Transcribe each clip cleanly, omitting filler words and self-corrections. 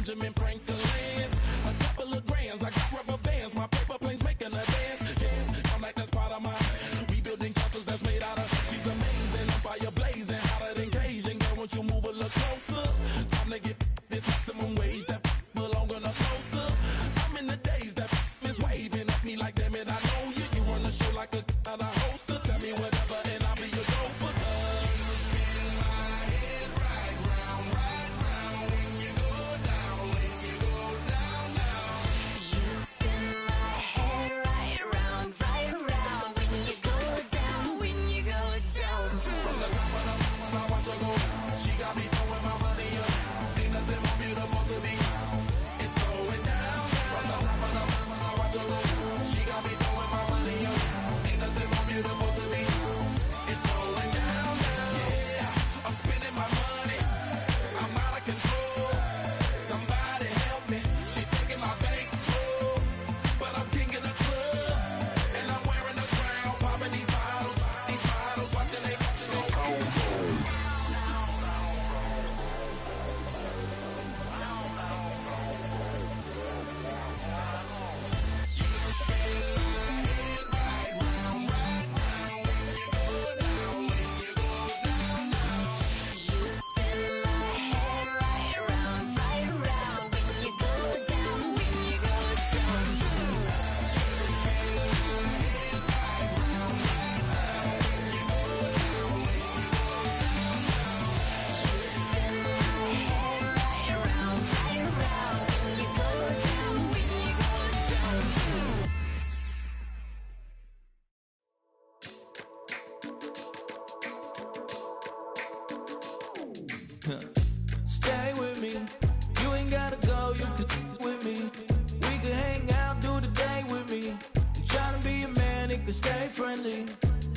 Benjamin Franklin's. A couple of grands, I got rubber bands. My paper planes making a dance. Yes, I'm like that's part of my rebuilding castles that's made out of. She's amazing, I'm fire blazing, hotter than Cajun. Girl, won't you move a little closer? Time to get this maximum wage that belong on a poster. I'm in the days that is waving at me like, damn it, I know you. You run the show like a hoster. Tell me whatever and I'll be your gopher. You spin my head right round when you go down, when you go down, down. You spin my head right round when you go down, when you go down. From the top of the mountain, I watch her go down. She got me throwing my money around. Ain't nothing more beautiful to be found. It's going down. From the top of the mountain, I watch her go down. She got me throwing my money around. Ain't nothing more beautiful to be found. It's going down, down. Yeah, I'm spending my money. I'm out of control. Somebody help me. She taking my bankroll, but I'm king of the club, and I'm wearing a crown, popping these bottles, watching they go. You spin my head right round when you go down, when you go down. Spin my head right round when you go down, when you go down. Stay with me. You ain't gotta go, you could with me. We could hang out, do the day with me. I'm trying to be a man, it could stay friendly.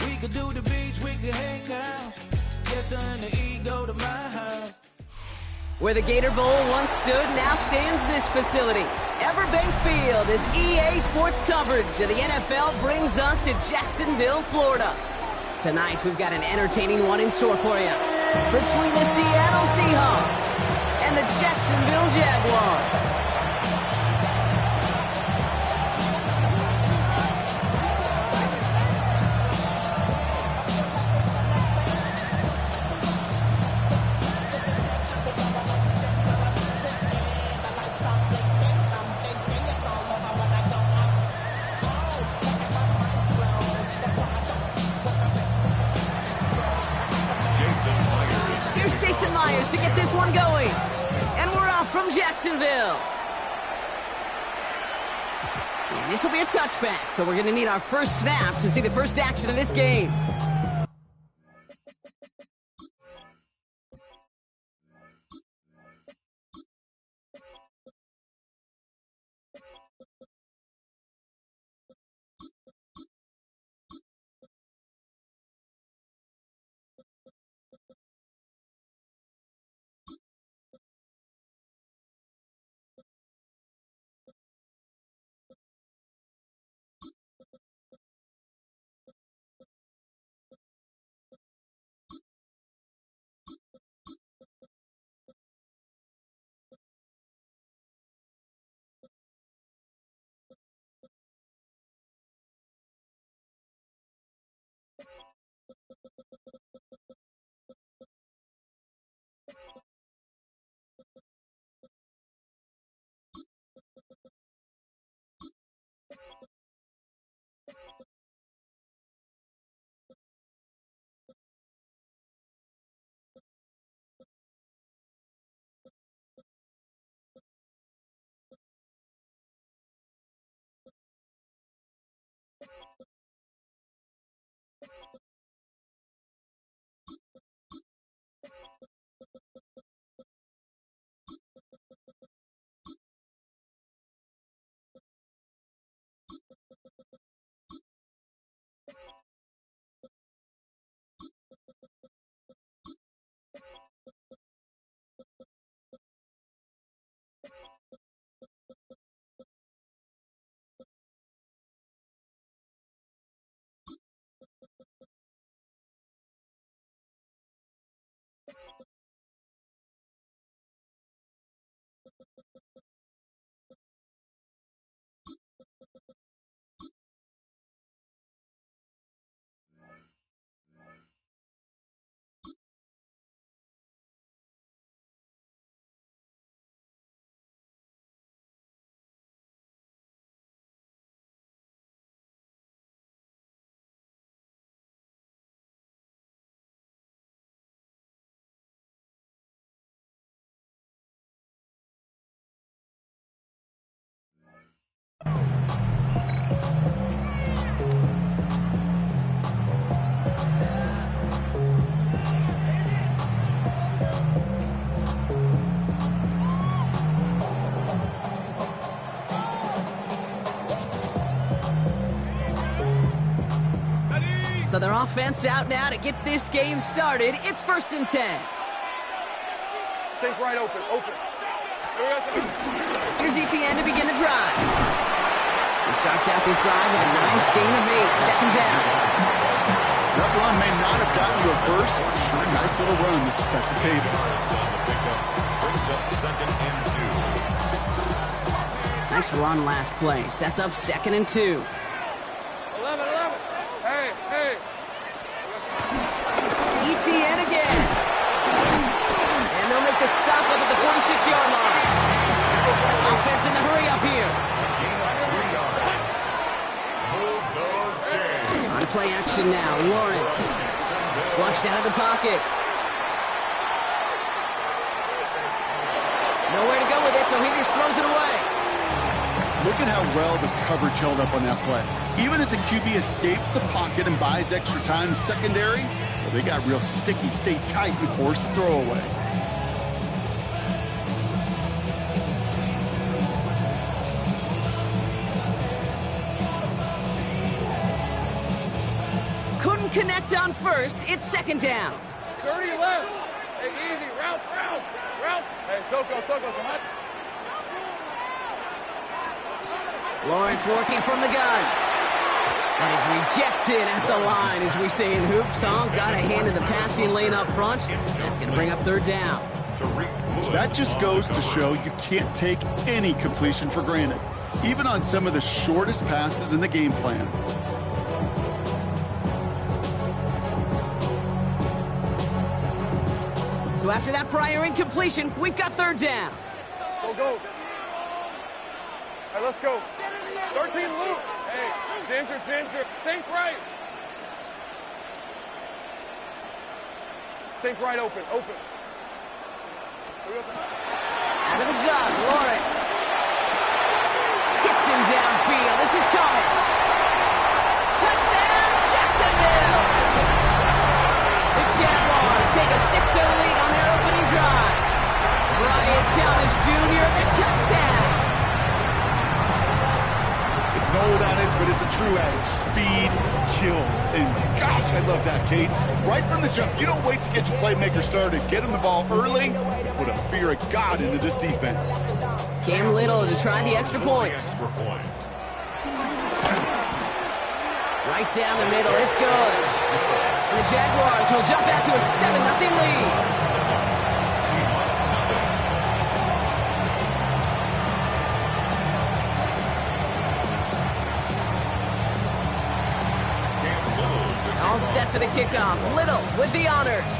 We could do the beach, we could hang out. Yes, and the ego to my house. Where the Gator Bowl once stood, now stands this facility. Everbank Field, as EA Sports coverage of the NFL brings us to Jacksonville, Florida. Tonight, we've got an entertaining one in store for you. Between the Seattle Seahawks and the Jacksonville Jaguars. Here's Jason Myers to get this one going. And we're off from Jacksonville. And this will be a touchback, so we're going to need our first snap to see the first action of this game. So their offense out now to get this game started. It's 1st and 10. Take right open. Here's ETN to begin the drive. He starts out this drive with a nice gain of 8. 2nd down. That run may not have gotten you a first. Sure, nice little run to set the table. Brings up 2nd and 2. Nice run last play. Sets up 2nd and 2. 11. Hey. ETN again. And they'll make the stop up at the 46-yard line. Offense in the hurry up here. On play action now. Lawrence. Flushed out of the pocket. Nowhere to go with it, so he just throws it away. Look at how well the coverage held up on that play. Even as the QB escapes the pocket and buys extra time secondary, well, they got real sticky, stayed tight, and forced the throwaway. Couldn't connect on first. It's 2nd down. 30 left. Hey, easy. Route. Hey, Soko, come on. Lawrence working from the gun. That is rejected at the line, as we say in hoops. Got a hand in the passing lane up front. That's going to bring up 3rd down. That just goes to show you can't take any completion for granted, even on some of the shortest passes in the game plan. So after that prior incompletion, we've got 3rd down. Go. Hey, let's go. 13 loose. Hey, Ginger. Think right. Think right open. Out of the gun, Lawrence. Hits him downfield. This is Thomas. Touchdown, Jacksonville. The Jaguars take a 6-0 lead on their opening drive. Brian Thomas Jr., the touchdown. It's an old adage, but it's a true adage. Speed kills. And gosh, I love that, Kate. Right from the jump, you don't wait to get your playmaker started. Get him the ball early. Put a fear of God into this defense. Cam Little to try the extra point. Right down the middle, it's good. And the Jaguars will jump out to a 7-0 lead. All set for the kickoff. Little with the honors.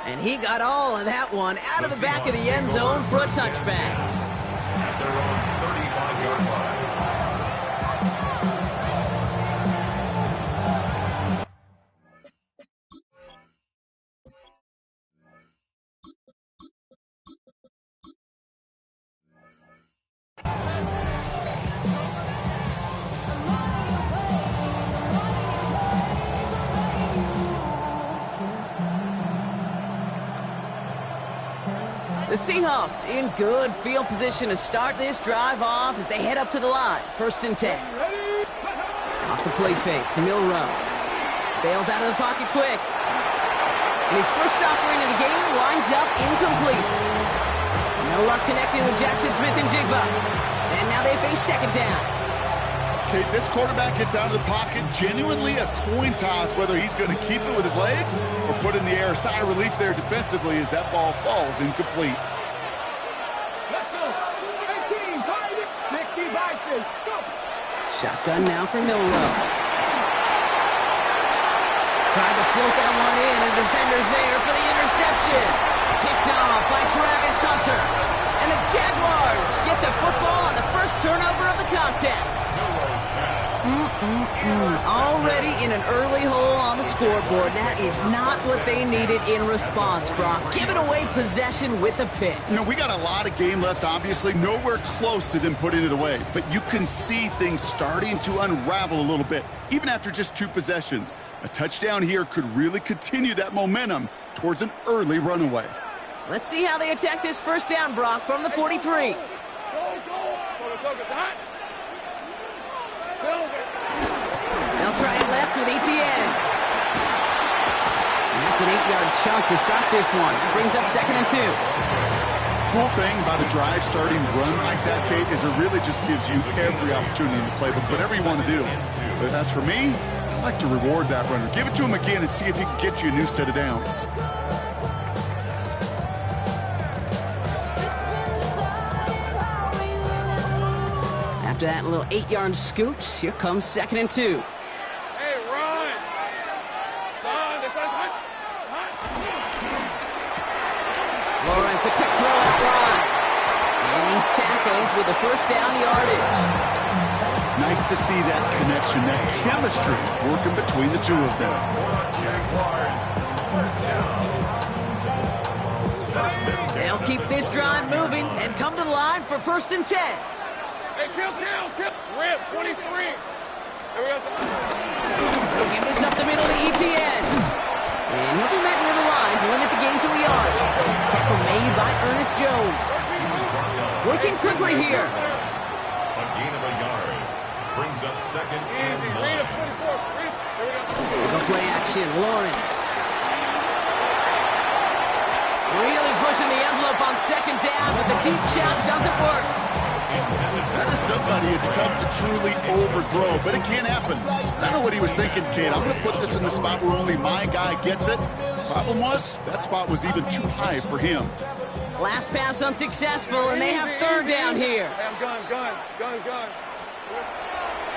And he got all of that one out of the back of the end zone for a touchback. At their own 35-yard line. The Seahawks in good field position to start this drive off as they head up to the line. 1st and 10. Off the play fake, Milrow. Bails out of the pocket quick. And his first offering of the game winds up incomplete. No luck connecting with Jackson Smith and Jigba. And now they face 2nd down. Okay, this quarterback gets out of the pocket, genuinely a coin toss whether he's going to keep it with his legs or put in the air. Sigh of relief there defensively as that ball falls incomplete. Shotgun now for Milrow. Tried to float that one in, and defender's there for the interception. Picked off by Travis Hunter. And the Jaguars get the football on the first turnover of the contest. Already in an early hole on the scoreboard. That is not what they needed in response, Brock. Giving away possession with a pick. You know, we got a lot of game left, obviously. Nowhere close to them putting it away. But you can see things starting to unravel a little bit, even after just 2 possessions. A touchdown here could really continue that momentum towards an early runaway. Let's see how they attack this first down, Brock, from the 43. They'll try it left with ETN. And that's an 8-yard chunk to start this one. That brings up 2nd and 2. Cool thing about a drive starting run like that, Kate, is it really just gives you every opportunity in the playbook, whatever you want to do. But as for me, I like to reward that runner. Give it to him again and see if he can get you a new set of downs. After that little 8-yard scoot, here comes 2nd and 2. Hey, run! Son, it's like hot. Lawrence, a quick throw out wide. And he's tackled with the first down yardage. Nice to see that connection, that chemistry working between the two of them. They'll keep this drive moving and come to the line for 1st and 10. Hey, kill. Rip, 23. There we go. So give this up the middle to ETN. And he'll be met near the line to limit the gain to a yard. Tackle made by Ernest Jones. Working quickly here. A gain of a yard. Brings up 2nd and Easy. 9. Read it, 44. Read it. There we go. We'll go play action. Lawrence. Really pushing the envelope on 2nd down, but the deep shot doesn't work. That is somebody it's tough to truly overthrow, but it can happen. I don't know what he was thinking, kid. I'm going to put this in the spot where only my guy gets it. Problem was, that spot was even too high for him. Last pass unsuccessful, and they have 3rd down here. Hey, I'm gun.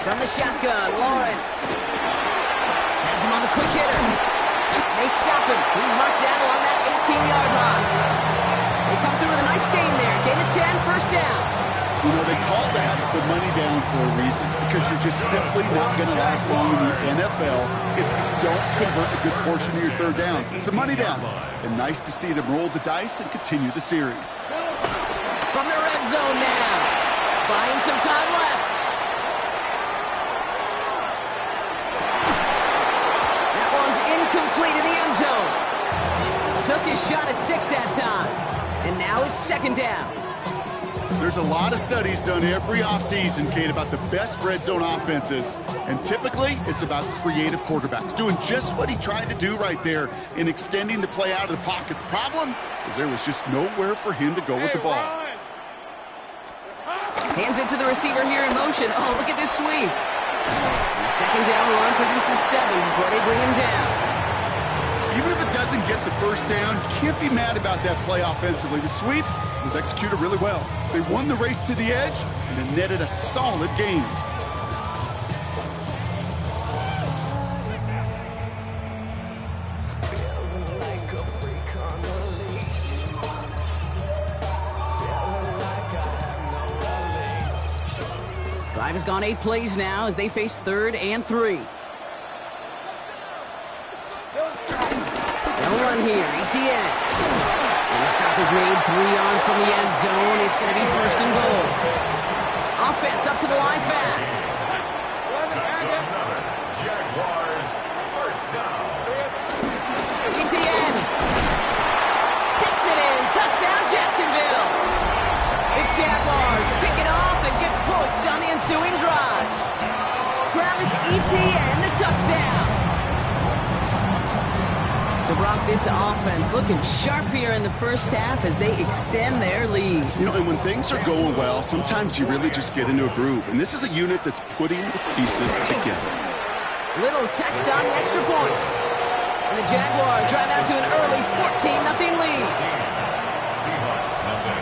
From the shotgun, Lawrence. Has him on the quick hitter. They stop him. He's marked down along that 18-yard line. They come through with a nice gain there. Gain of 10, 1st down. You know, they call that the money down for a reason, because you're just simply not going to last long in the NFL if you don't convert a good portion of your 3rd downs. It's a money down. And nice to see them roll the dice and continue the series. From the red zone now. Buying some time left. That one's incomplete in the end zone. Took his shot at 6 that time. And now it's 2nd down. There's a lot of studies done every offseason, Kate, about the best red zone offenses. And typically, it's about creative quarterbacks doing just what he tried to do right there in extending the play out of the pocket. The problem is there was just nowhere for him to go with the ball. Hands it to the receiver here in motion. Oh, look at this sweep. The 2nd down run produces 7 before they bring him down. Even if it doesn't get the 1st down, you can't be mad about that play offensively. The sweep was executed really well. They won the race to the edge, and it netted a solid gain. Drive has gone 8 plays now as they face 3rd and 3. They'll run here, ETN. And the stop is made 3 yards from the end zone. It's going to be 1st and goal. Offense up to the line fast. Jaguars, 1st down. ETN takes it in. Touchdown, Jacksonville. The Jaguars pick it off and get points on the ensuing drive. Travis Etienne, the touchdown. So, Brock, this offense looking sharp here in the 1st half as they extend their lead. You know, and when things are going well, sometimes you really just get into a groove. And this is a unit that's putting the pieces together. Little tax on the extra point. And the Jaguars drive out to an early 14-0 lead. Seahawks, nothing.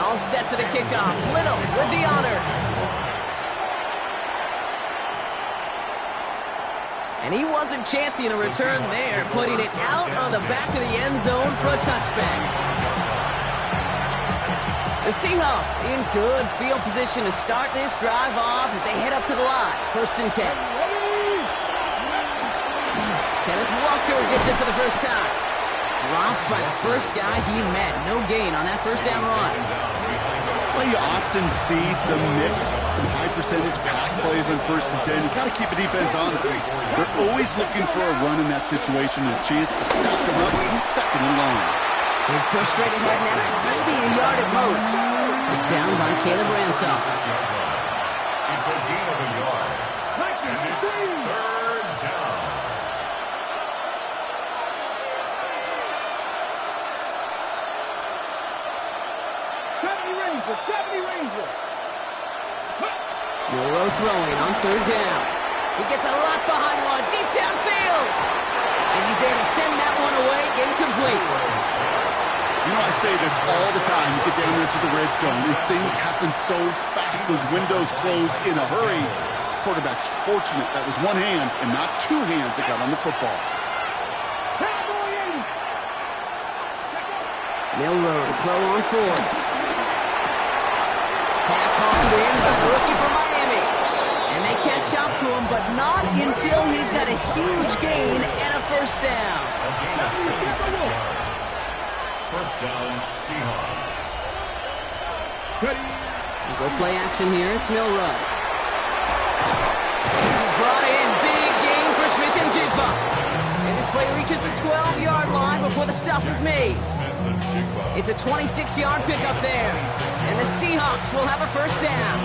All set for the kickoff. Little with the honors. And he wasn't chancing a return there, putting it out on the back of the end zone for a touchback. The Seahawks in good field position to start this drive off as they head up to the line. 1st and 10. Kenneth Walker gets it for the first time. Dropped by the first guy he met. No gain on that 1st down run. Well, you often see some mix, some high percentage pass plays on 1st and 10. You got to keep the defense honest. They're always looking for a run in that situation and a chance to stack them up. He's 2nd and long. He's pushed straight ahead, and that's maybe a yard at most. Picked down by Caleb Ransom. It's a gain of a yard. And it's third down. Milroe throwing on third down. He gets a lot behind one, deep downfield. And he's there to send that one away, incomplete. You know, I say this all the time. You get down there to the red zone, and things happen so fast. Those windows close in a hurry. Quarterback's fortunate that was one hand and not two hands that got on the football. Milroe to throw on fourth. Pass hauled in by the rookie from Miami. And they catch up to him, but not until he's got a huge gain and a first down. A gain of 26 yards. First down, Seahawks. Go play action here. It's Milroe. This is brought in. Big gain for Smith and Jigba. And this play reaches the 12-yard line before the stop is made. It's a 26-yard pickup there. And the Seahawks will have a first down.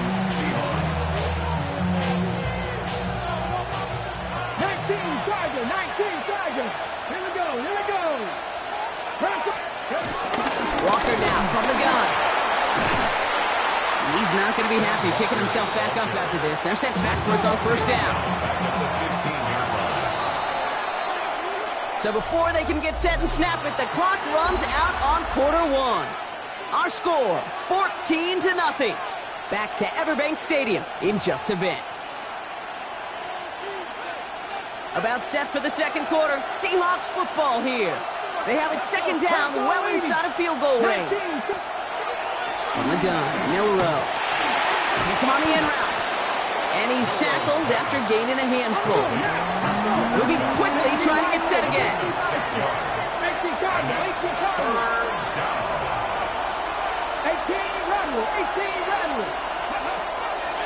19 Tigers. Here we go. Walker now from the gun. And he's not going to be happy picking himself back up after this. They're sent backwards on first down. So before they can get set and snap it, the clock runs out on quarter one. Our score, 14-0. Back to Everbank Stadium in just a bit. About set for the second quarter. Seahawks football here. They have it second down, well inside of field goal range. From the gun, Milroe. Hits him on the in route. And he's tackled after gaining a handful. Moving quickly, trying to get set again.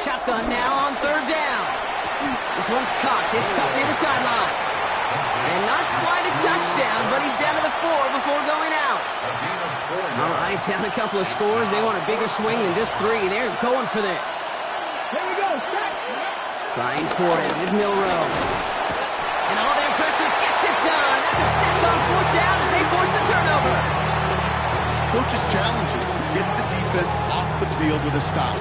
Shotgun now on third down. This one's caught. It's caught near the sideline. And not quite a touchdown, but he's down to the 4 before going out. All right, down a couple of scores. They want a bigger swing than just 3. They're going for this. Trying for it with Milroe. And all their pressure gets it done. That's a sack on fourth down as they force the turnover. Coach's challenging to get the defense off the field with a stop.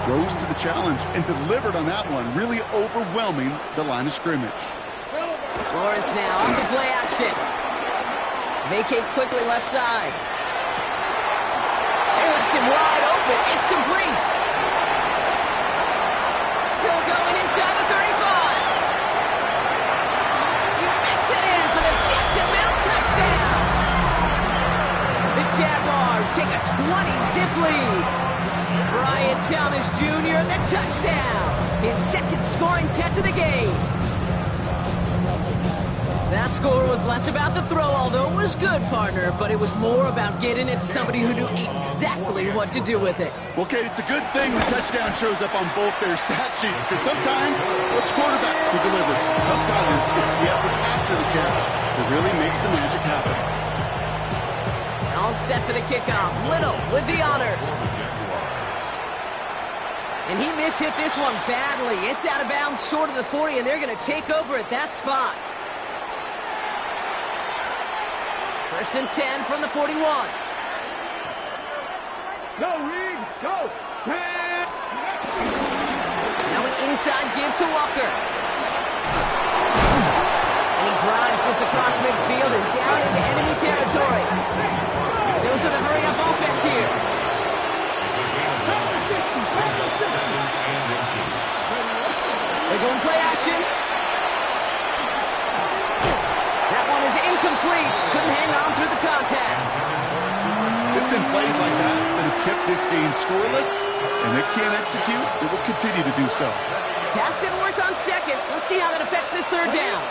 Rose to the challenge and delivered on that one, really overwhelming the line of scrimmage. Lawrence now on the play action. Vacates quickly left side. They left him wide open. It's complete. Still going inside the 35. He makes it in for the Jacksonville touchdown. The Jaguars take a 20-zip lead. Brian Thomas Jr., the touchdown. His second scoring catch of the game. That score was less about the throw, although it was good, partner, but it was more about getting it to somebody who knew exactly what to do with it. Well, Kate, it's a good thing the touchdown shows up on both their stat sheets, because sometimes it's quarterback who delivers. Sometimes it's the effort after the catch that really makes the magic happen. All set for the kickoff. Little with the honors. And he mishit this one badly. It's out of bounds short of the 40, and they're going to take over at that spot. First and 10 from the 41. Go, Reed, go. Now an inside give to Walker. And he drives this across midfield and down into enemy territory. Those are the hurry-up offense here. They're going play action. That one is incomplete. Couldn't hang on through the contact. It's been plays like that that have kept this game scoreless, and they can't execute. It will continue to do so. Pass didn't work on second. Let's see how that affects this third down.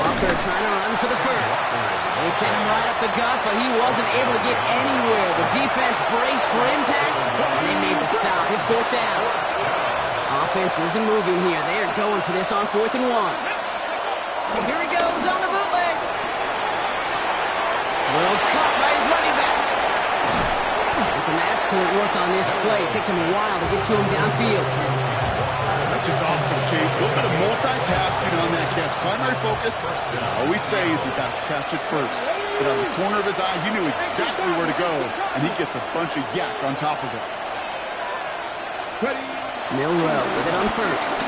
Walker trying to run for the first. They sent him right up the gut, but he wasn't able to get anywhere. The defense braced for impact, and they made the stop. It's fourth down. Offense isn't moving here. They are going for this on 4th and 1. Here he goes on the bootleg. Well caught by his running back. And some Excellent work on this play. It takes him a while to get to him downfield. That's just awesome, Kate. A little bit of multitasking on that catch. Primary focus, as I always say, is you got to catch it first. But on the corner of his eye, he knew exactly where to go, and he gets a bunch of yak on top of it. Milrow with it on first.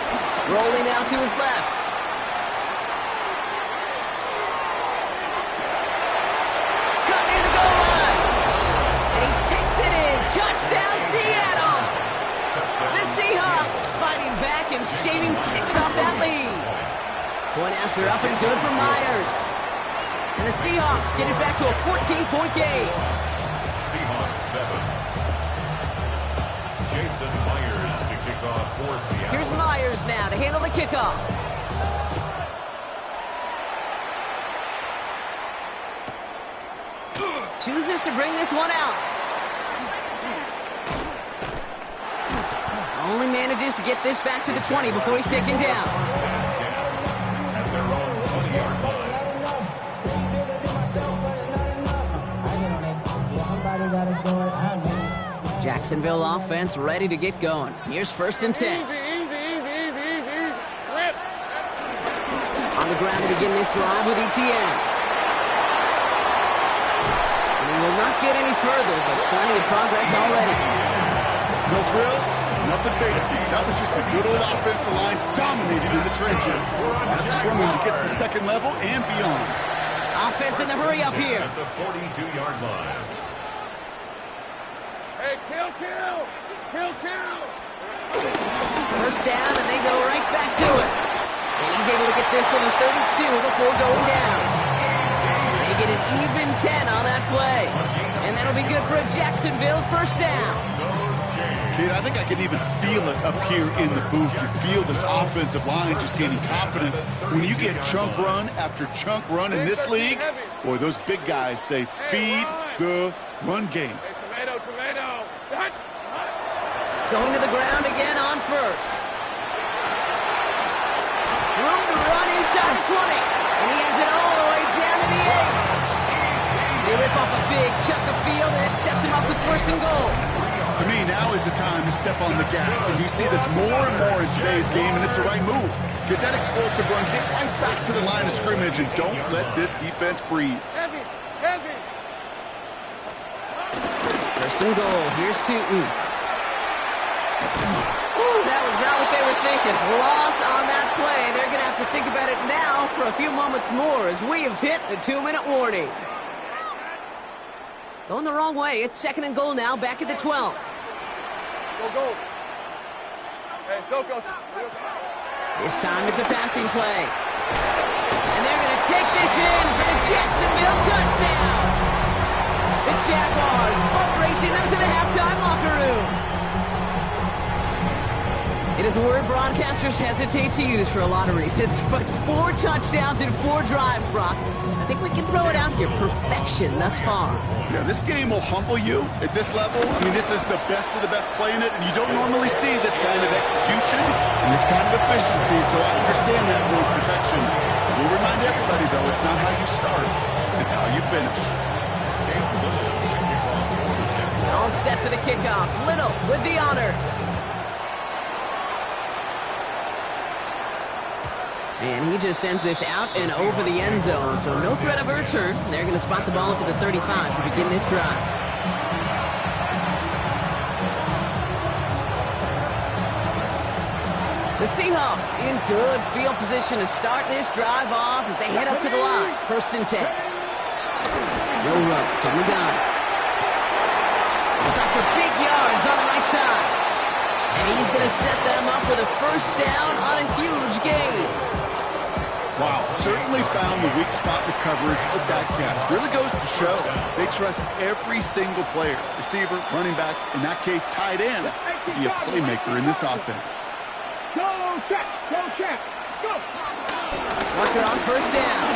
Rolling out to his left. Cut near the goal line. And he takes it in. Touchdown, Seattle. The Seahawks fighting back and shaving 6 off that lead. Point after up and good for Myers. And the Seahawks get it back to a 14-point game. Seahawks 7. Jason Myers to kick off for Seattle. Here's Myers now to handle the kickoff. Chooses to bring this one out. Only manages to get this back to the 20 before he's taken down. At their own 20-yard line. Jacksonville offense ready to get going. Here's 1st and 10. Easy. Rip. On the ground to begin this drive with ETN. And he will not get any further, but plenty of progress already. No frills, nothing fancy. That was just a good old offensive line dominated in the trenches. That's sprung him to get to the second level and beyond. Offense in the hurry up here. At the 42-yard line. Hey, kill. First down, and they go right back to it. And he's able to get this to the 32 before going down. They get an even 10 on that play. And that'll be good for a Jacksonville first down. Kid, I think I can even feel it up here in the booth. You feel this offensive line just gaining confidence. When you get chunk run after chunk run in this league, boy, those big guys say feed the run game. Hey, tomato. Touch. Going to the ground again on first. Room to run inside the 20. And he has it all the way down to the 8. They rip off a big chunk of field, and it sets him up with 1st and goal. To me, now is the time to step on the gas, and you see this more and more in today's game, and it's the right move. Get that explosive run, get right back to the line of scrimmage, and don't let this defense breathe. Heavy. 1st and goal. Here's Tootin. That was not what they were thinking. Loss on that play. They're going to have to think about it now for a few moments more as we have hit the 2-minute warning. Going the wrong way. It's 2nd and goal now, back at the 12. Go. Hey, Soko. This time it's a passing play. And they're going to take this in for the Jacksonville touchdown. The Jaguars boat racing them to the halftime locker room. It is a word broadcasters hesitate to use for a lot of reasons, but 4 touchdowns in 4 drives, Brock. I think we can throw it out here. Perfection thus far. Yeah, this game will humble you at this level. I mean, this is the best of the best playing it, and you don't normally see this kind of execution and this kind of efficiency, so I understand that word perfection. We'll remind everybody, though, it's not how you start, it's how you finish. All set for the kickoff. Little with the honors. And he just sends this out and over the end zone, so no threat of a return. They're going to spot the ball up at the 35 to begin this drive. The Seahawks in good field position to start this drive off as they head up to the line. 1st and 10. No run from the gun. Got for big yards on the right side. And he's going to set them up with a 1st down on a huge gain. Wow, certainly found the weak spot in the coverage of that catch. Really goes to show they trust every single player, receiver, running back, in that case tight end, to be a playmaker in this offense. Go, check. Go. Walker on 1st down.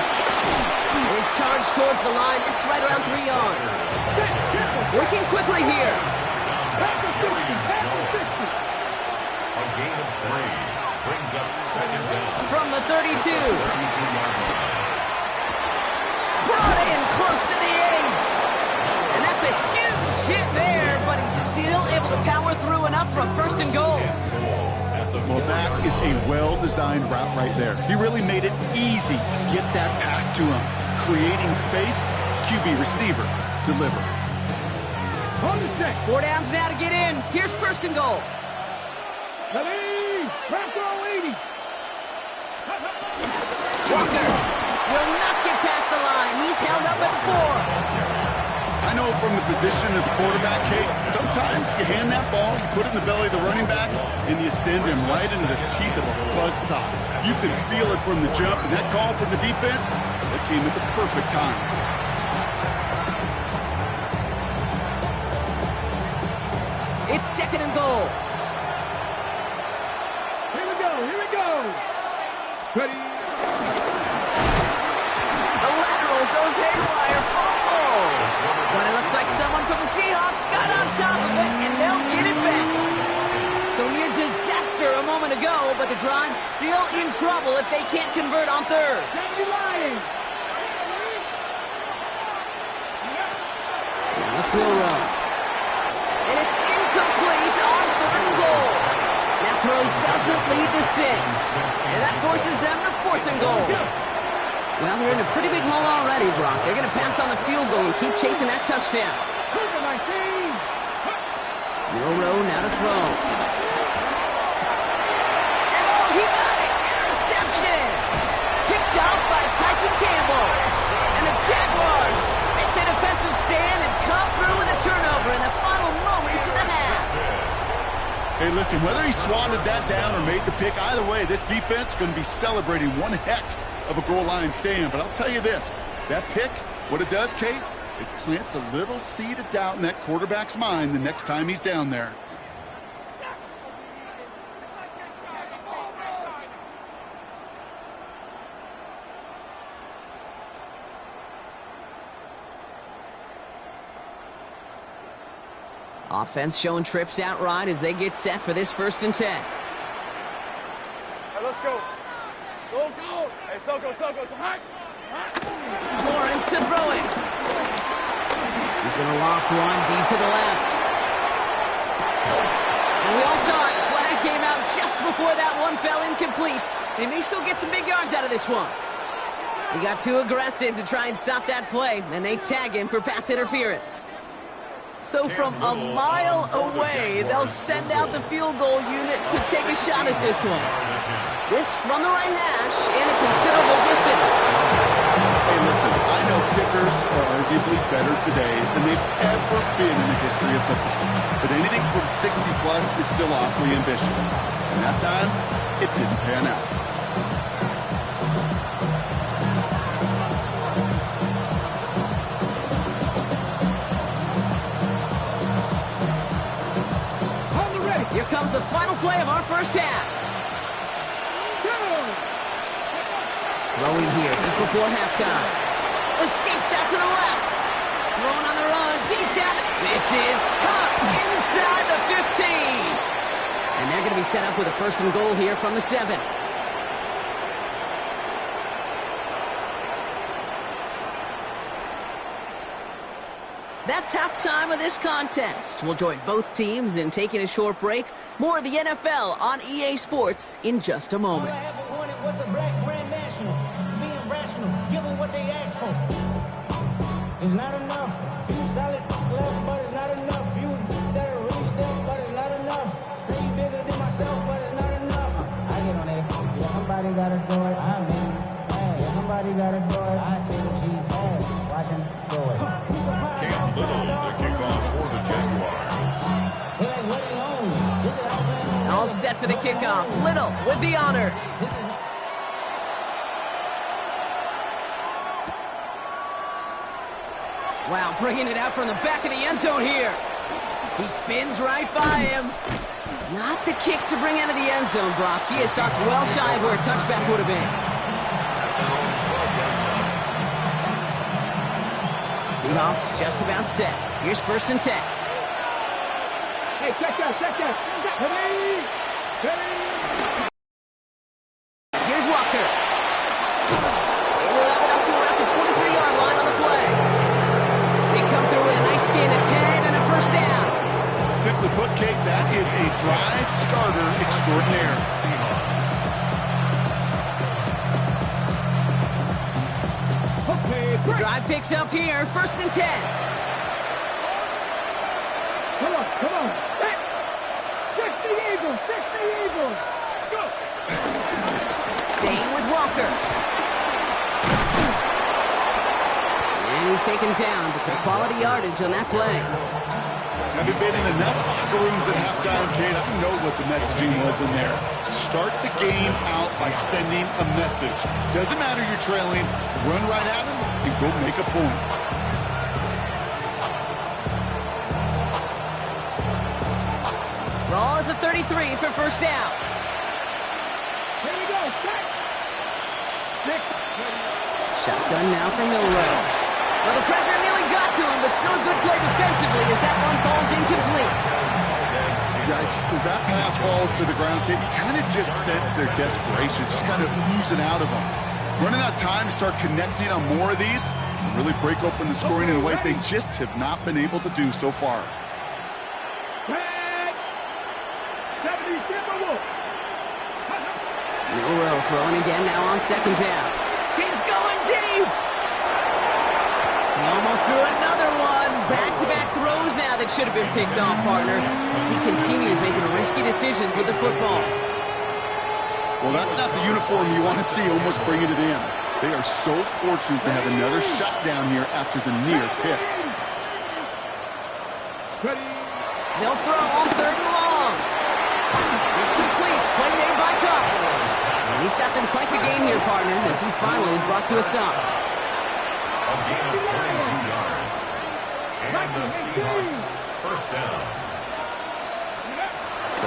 He's charged towards the line. It's right around 3 yards. Working quickly here. A gain of 3 brings up 2nd down. From the 32. Brought in close to the 8. And that's a huge hit there, but he still to power through enough for a first and goal. Well, that is a well-designed route right there. He really made it easy to get that pass to him. Creating space, QB receiver, deliver. 4 downs now to get in. Here's first and goal. Walker will not get past the line. He's held up at the 4. I know from the position of the quarterback, Kate, sometimes you hand that ball, you put it in the belly of the running back, and you send him right into the teeth of a buzzsaw. You can feel it from the jump, and that call from the defense, that came at the perfect time. It's second and goal. Here we go. Ready? The lateral goes haywire. Fumble. But it looks like someone from the Seahawks got on top of it, and they'll get it back. So near disaster a moment ago, but the drive's still in trouble if they can't convert on third. Now it's Milrow. And it's incomplete on third and goal. That throw doesn't lead to 6. And that forces them to fourth and goal. Well, they're in a pretty big hole already, Brock. They're going to pass on the field goal and keep chasing that touchdown. Milrow now to throw. And oh, he got it! Interception! Picked off by Tyson Campbell. And the Jaguars make the defensive stand and come through with a turnover in the final moments of the half. Hey, listen, whether he swatted that down or made the pick, either way, this defense is going to be celebrating one heck of a goal line stand. But I'll tell you this, that pick, what it does, Kate, it plants a little seed of doubt in that quarterback's mind the next time he's down there. Offense showing trips out right as they get set for this 1st and 10. Hey, let's go. Go. Hey, Soko. Hot. Lawrence to throw it. He's going to loft one deep to the left. And we all saw it. Flag came out just before that one fell incomplete. They may still get some big yards out of this one. He got too aggressive to try and stop that play, and they tag him for pass interference. So from a mile away, they'll send out the field goal unit to take a shot at this one. This from the right hash and a considerable distance. Hey, listen, I know kickers are arguably better today than they've ever been in the history of football. But anything from 60-plus is still awfully ambitious. And that time, it didn't pan out. Here comes the final play of our first half. Throwing here just before halftime. Escapes out to the left. Throwing on the run, deep down. This is caught inside the 15. And they're going to be set up with a 1st and goal here from the 7. That's halftime of this contest. We'll join both teams in taking a short break. More of the NFL on EA Sports in just a moment. All I ever wanted was a black grand national. Being rational, giving what they ask for. It's not enough. Few solid left, but it's not enough. Few that are really step, but it's not enough. Say you bigger than myself, but it's not enough. I get on that. Yeah, somebody gotta do it. I'm in. Yeah, somebody gotta do it. I see the G pass. Watch him do it. Cam Little, the kickoff for the Jaguars. All set for the kickoff. Little with the honors. Wow, bringing it out from the back of the end zone here. He spins right by him. Not the kick to bring out of the end zone, Brock. He is stopped well shy of where a touchback would have been. Seahawks just about set. Here's 1st and 10. Hey, check that. Ready. Here's Walker. They level it up to around the 23-yard line on the play. They come through with a nice gain of 10 and a 1st down. Simply put, Kate, that is a drive starter extraordinaire. The drive picks up here, 1st and 10. Come on. Hey, fix the Eagles. Let's go. Staying with Walker. And he's taken down, but some quality yardage on that play. Having been in enough locker rooms at halftime, Kate, I know what the messaging was in there. Start the game out by sending a message. Doesn't matter you're trailing, run right at him and go make a point. Ball at the 33 for 1st down. Here we go. Six. Shotgun now for Milrow. Well, the pressure nearly got to him, but still a good play defensively as that one falls incomplete. Yikes, as that pass falls to the ground, Kate, you kind of just sense their desperation, just kind of oozing out of them. Running out of time to start connecting on more of these and really break open the scoring in a way they just have not been able to do so far. 70 Timberwolves. Milrow throwing again now on 2nd down. He's going deep! He almost threw another one. Back-to-back throws now that should have been picked off, partner, as he continues making risky decisions with the football. Well, that's not the uniform you want to see almost bringing it in. They are so fortunate to have another shot down here after the near pick. They'll throw on 3rd and long. It's complete. Play made by Cook. And he's got them quite the gain here, partner, as he finally is brought to a stop. A gain of 22 yards. And the Seahawks, 1st down.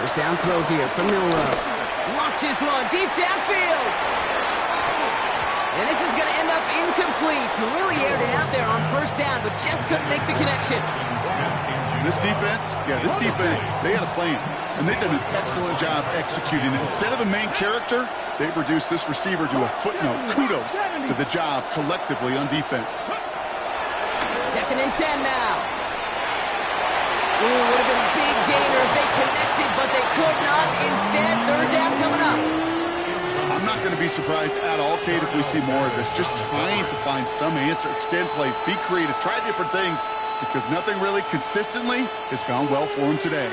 1st down throw here from Milrow. Launches one deep downfield. And this is going to end up incomplete. He really aired it out there on 1st down, but just couldn't make the connection. This defense, they had a plan, and they've done an excellent job executing it. Instead of a main character, they've reduced this receiver to a footnote. Kudos to the job collectively on defense. 2nd and 10 now. Ooh, would have been a big gainer if they connected, but they could not. Instead, 3rd down coming up. I'm not going to be surprised at all, Kate, if we see more of this. Just trying to find some answer, extend plays, be creative, try different things, because nothing really consistently has gone well for him today.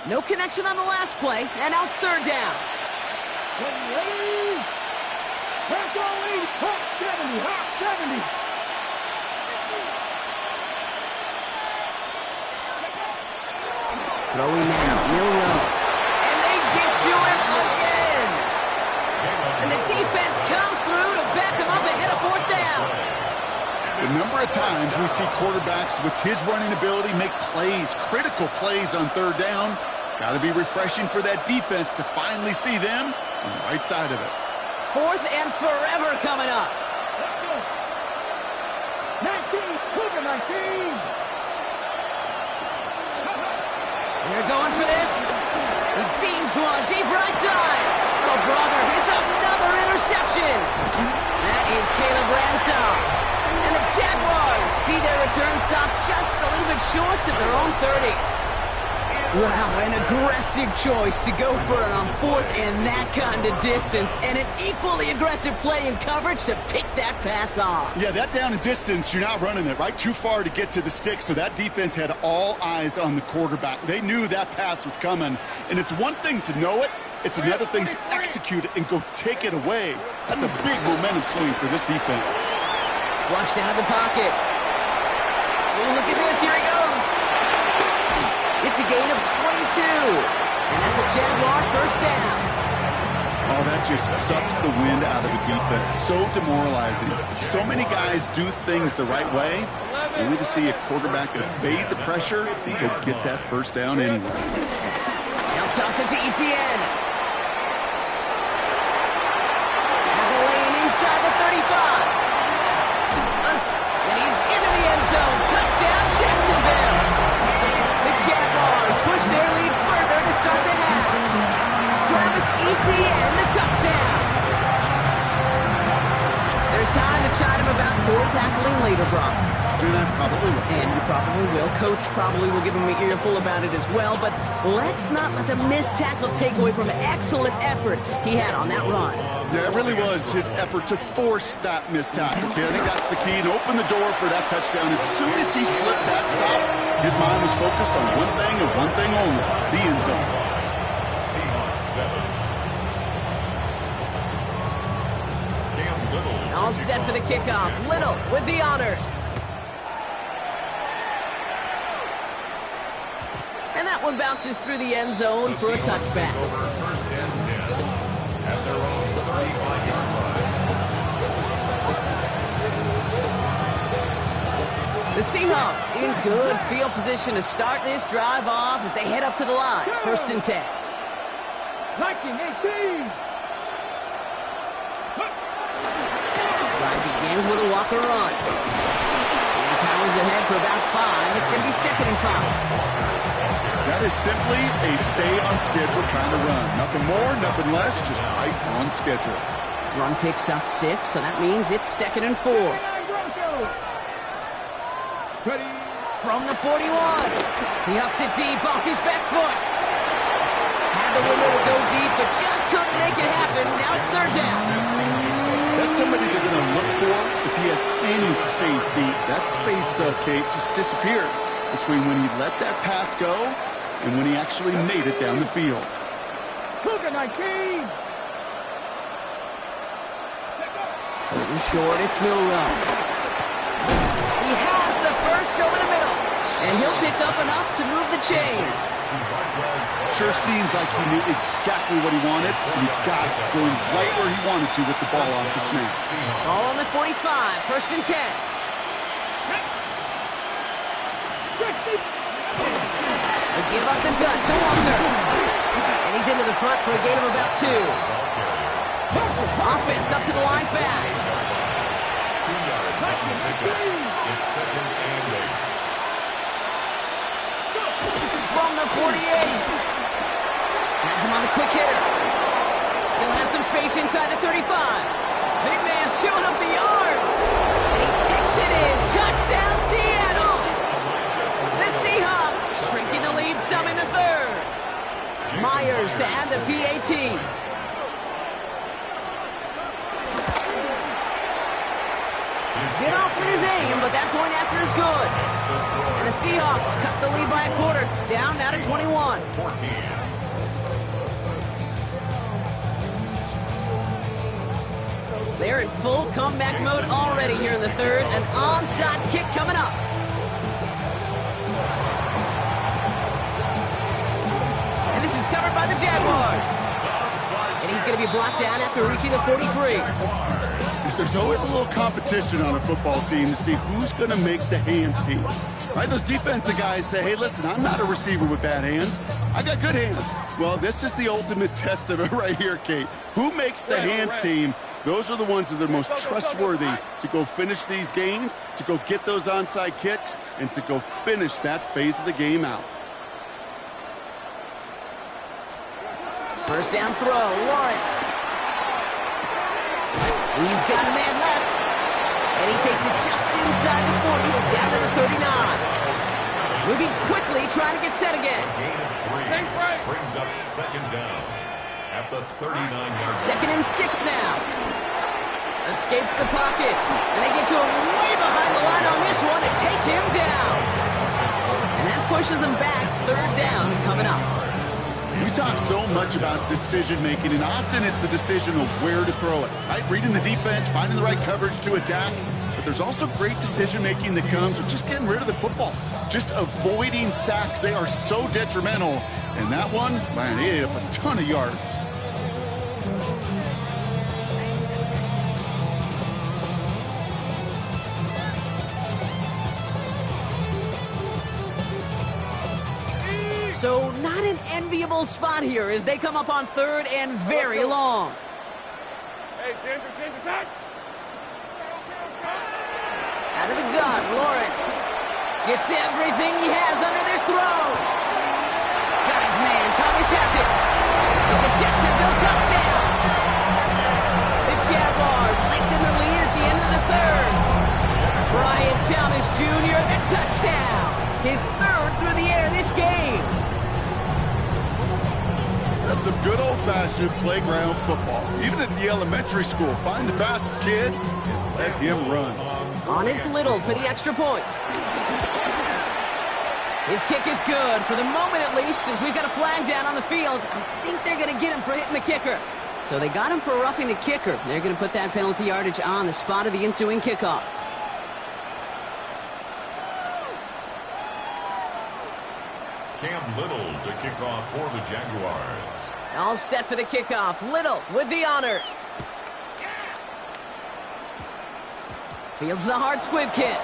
No connection on the last play, and now it's 3rd down. Ready? Press only. Hot 70. Hot 70. Throwing now, Milrow. And they get to him again. And the defense comes through to back him up ahead of 4th down. The number of times we see quarterbacks with his running ability make plays, critical plays on 3rd down, it's got to be refreshing for that defense to finally see them on the right side of it. 4th and forever coming up. 19. Cougar 19. They're going for this. He beams one deep right side. Oh, brother, it's another interception. That is Caleb Ransom. And the Jaguars see their return stop just a little bit short of their own 30. Wow, an aggressive choice to go for it on 4th and that kind of distance. And an equally aggressive play in coverage to pick that pass off. Yeah, that down and distance, you're not running it, right? Too far to get to the stick, so that defense had all eyes on the quarterback. They knew that pass was coming. And it's one thing to know it, it's another thing to execute it and go take it away. That's a big momentum swing for this defense. Flushed out of the pocket. Oh, look at this, here he goes. It's a gain of 22. And that's a Jaguar 1st down. Oh, that just sucks the wind out of the defense. So demoralizing. So many guys do things the right way. We need to see a quarterback evade the pressure and go get that 1st down anyway. They'll toss it to Etienne. Has a lane inside the 35. And he's into the end zone. Touchdown, Jacksonville. The Jaguars push their lead further to start the half. Travis Etienne, the touchdown. Their tackling later, Brock. And I probably will. And you probably will. Coach probably will give him an earful about it as well, but let's not let the missed tackle take away from excellent effort he had on that run. Yeah, it really was his effort to force that missed tackle. Okay, I think that's the key, to open the door for that touchdown. As soon as he slipped that stop, his mind was focused on one thing and one thing only, the end zone. Seahawks 7. Cam Little. All set for the kickoff. Little with the honors. And that one bounces through the end zone for a touchback. Over first and 10 at their own 35-yard line. The Seahawks in good field position to start this drive off as they head up to the line. First and 10. Liking 18. Drive begins with a walker run. And powers ahead for about 5. It's going to be 2nd and 5. That is simply a stay-on-schedule kind of run. Nothing more, nothing less, just right on schedule. Run picks up 6, so that means it's 2nd and 4. From the 41. He hucks it deep off his back foot. Had the window to go deep, but just couldn't make it happen. Now it's 3rd down. That's somebody they're going to look for if he has any space deep. That space, though, Kate, just disappeared between when he let that pass go and when he actually made it down the field. Cougar 19. Putting short, it's Milrow. He has the first over the middle, and he'll pick up enough to move the chains. Sure seems like he knew exactly what he wanted, and he got it going right where he wanted to with the ball off the snap. Ball on the 45, 1st and 10. They give up the gut to Walker. And he's into the front for a gain of about 2. Offense up to the line fast. 2 yards on the pickup. It's 2nd and 8. From the 48. Has him on the quick hitter. Still has some space inside the 35. Big man's showing up the yards. And he takes it in. Touchdown, Seattle. The Seahawks shrinking the lead some in the 3rd. Myers to add the PAT. Get off with his aim, but that point after is good. And the Seahawks cut the lead by a quarter, down now to 21. 14. They're in full comeback mode already here in the 3rd. An onside kick coming up. And this is covered by the Jaguars. And he's going to be blocked down after reaching the 43. There's always a little competition on a football team to see who's going to make the hands team. Right? Those defensive guys say, hey, listen, I'm not a receiver with bad hands. I got good hands. Well, this is the ultimate test of it right here, Kate. Who makes the hands team? Those are the ones that are most trustworthy to go finish these games, to go get those onside kicks, and to go finish that phase of the game out. First down throw, Lawrence. He's got a man left. And he takes it just inside the 40, down to the 39. Moving quickly, trying to get set again. Gain of 3 brings up 2nd down at the 39-yard line. 2nd and 6 now. Escapes the pocket. And they get to him way behind the line on this one and take him down. And that pushes him back. 3rd down coming up. We talk so much about decision-making, and often it's the decision of where to throw it. Right? Reading the defense, finding the right coverage to attack. But there's also great decision-making that comes with just getting rid of the football. Just avoiding sacks. They are so detrimental. And that one, man, he ate up a ton of yards. So not an enviable spot here as they come up on 3rd and very long. Hey, Ginger, touch. Out of the gun, Lawrence gets everything he has under this throw. Got his man, Thomas has it. It's a Jacksonville touchdown. The Jaguars lengthen the lead at the end of the 3rd. Touchdown! His third through the air this game. That's some good old-fashioned playground football. Even at the elementary school, find the fastest kid and let him run. On is Little for the extra point. His kick is good, for the moment at least, as we've got a flag down on the field. I think they're going to get him for hitting the kicker. So they got him for roughing the kicker. They're going to put that penalty yardage on the spot of the ensuing kickoff. Cam Little to kick off for the Jaguars. All set for the kickoff. Little with the honors. Fields the hard squib kick.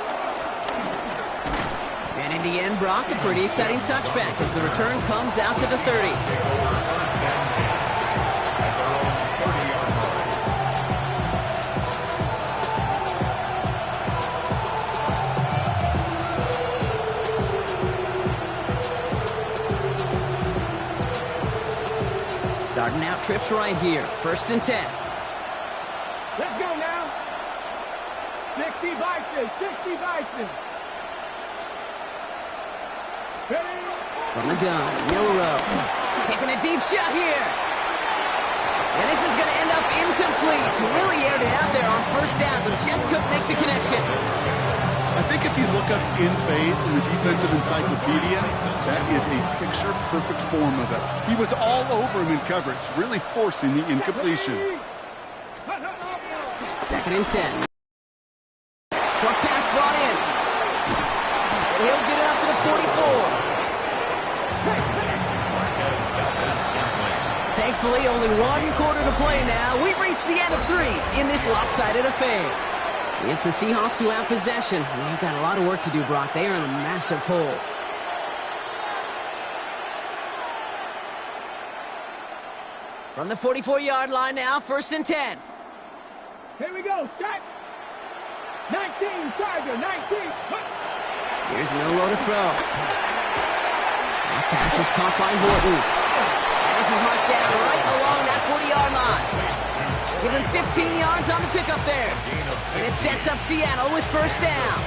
And in the end, Brock, a pretty exciting touchback as the return comes out to the 30. Starting out trips right here. 1st and 10. Let's go now. 60 Bison, 60 Bison. Ready? From the gun, Milrow. Taking a deep shot here. And this is going to end up incomplete. He really aired it out there on 1st down, but just couldn't make the connection. I think if you look up in phase in the defensive encyclopedia, that is a picture-perfect form of it. He was all over him in coverage, really forcing the incompletion. 2nd and 10. Short pass brought in. And he'll get it up to the 44. Thankfully, only 1 quarter to play now. We've reached the end of 3 in this lopsided affair. It's the Seahawks who have possession. They've got a lot of work to do, Brock. They are in a massive hole. From the 44-yard line now, 1st and 10. Here we go. Start. 19, Charger, 19. Here's Milrow to throw. That pass is caught by Morton. And this is marked down right along that 40-yard line. Given 15 yards on the pickup there. And it sets up Seattle with 1st down.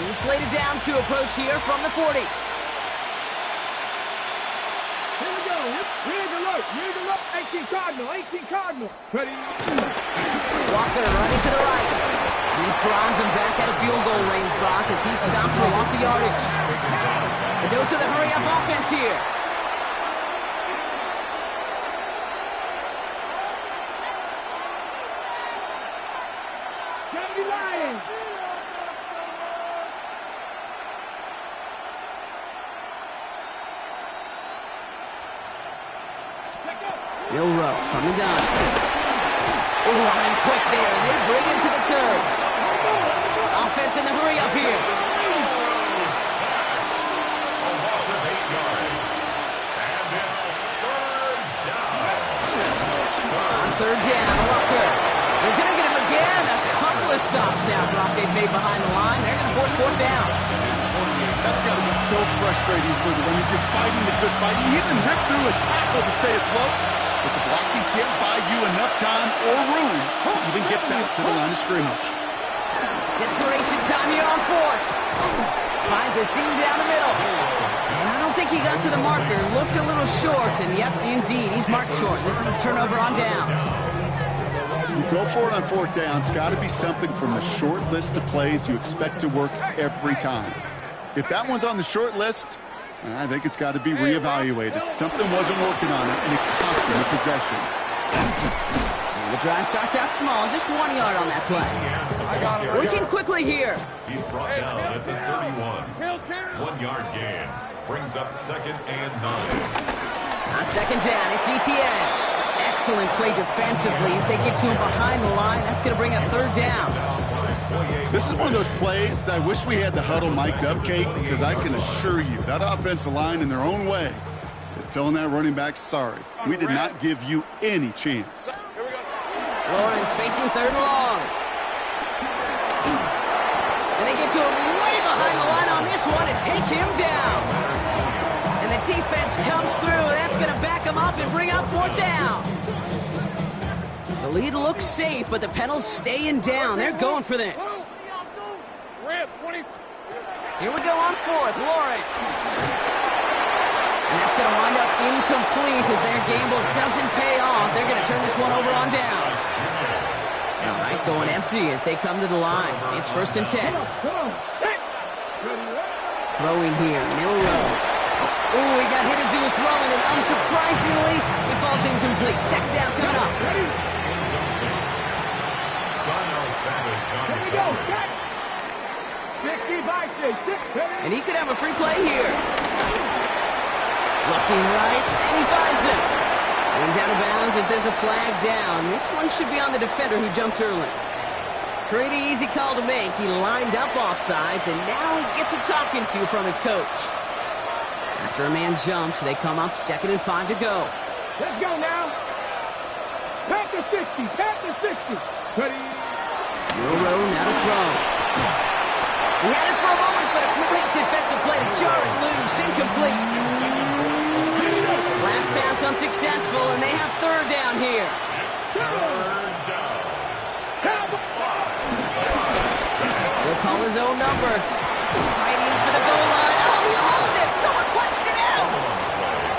New slated downs to approach here from the 40. Here we go. Here's the look. Here's the look. 18 Cardinal. 18 Cardinal. Ready? Walker running to the right. And this drives him back out of field goal range, Brock, as he's stopped for loss of yardage. A dose of the hurry-up offense here. Milrow from the gun. Oh, running quick there, and they bring him to the turf. Offense in the hurry up here. A loss of 8 yards. And it's 3rd down. On 3rd down, Walker. They're going to get him again. A couple of stops now, Brock, they've made behind the line. They're going to force 4th down. That's got to be so frustrating for them. I mean, you're fighting the good fight. You even rip through a tackle to stay afloat. But the blocking can't buy you enough time or room to even get back to the line of scrimmage. Desperation time here on 4th. Finds a seam down the middle. And I don't think he got to the marker. Looked a little short, and yep, indeed, he's marked short. This is a turnover on downs. You go for it on 4th down. It's got to be something from the short list of plays you expect to work every time. If that one's on the short list, I think it's got to be reevaluated. Something wasn't working on it, and it cost them the possession. And the drive starts out small, just 1 yard on that play. Working quickly here. He's brought down at the 31. 1 yard gain. Brings up 2nd and 9. On 2nd down, it's ETN. Excellent play defensively as they get to him behind the line. That's going to bring up 3rd down. This is one of those plays that I wish we had the huddle mic'd up, Kate, because I can assure you that offensive line in their own way is telling that running back, sorry, we did not give you any chance. Lawrence facing 3rd and long. And they get to him way behind the line on this one and take him down. And the defense comes through. That's going to back him up and bring up 4th down. The lead looks safe, but the Pedals staying down. They're going for this. Rip, 24. Here we go on fourth, Lawrence. And that's going to wind up incomplete as their gamble doesn't pay off. They're going to turn this one over on downs. All right, going empty as they come to the line. It's 1st and 10. Throwing here, Milrow. Ooh, he got hit as he was throwing, and unsurprisingly, he falls incomplete. Second down coming up. And he could have a free play here. Looking right, and he finds him. And he's out of bounds as there's a flag down. This one should be on the defender who jumped early. Pretty easy call to make. He lined up offsides, and now he gets a talking to from his coach. After a man jumps, they come up 2nd and 5 to go. Let's go now. Pat the 60. Pat the 60. Ready. Milrow now to throw. He had it for a moment, but a great defensive play to jar it loose. Incomplete. Last pass unsuccessful, and they have 3rd down here. He'll call his own number. Fighting for the goal line. Oh, he lost it. Someone punched it out.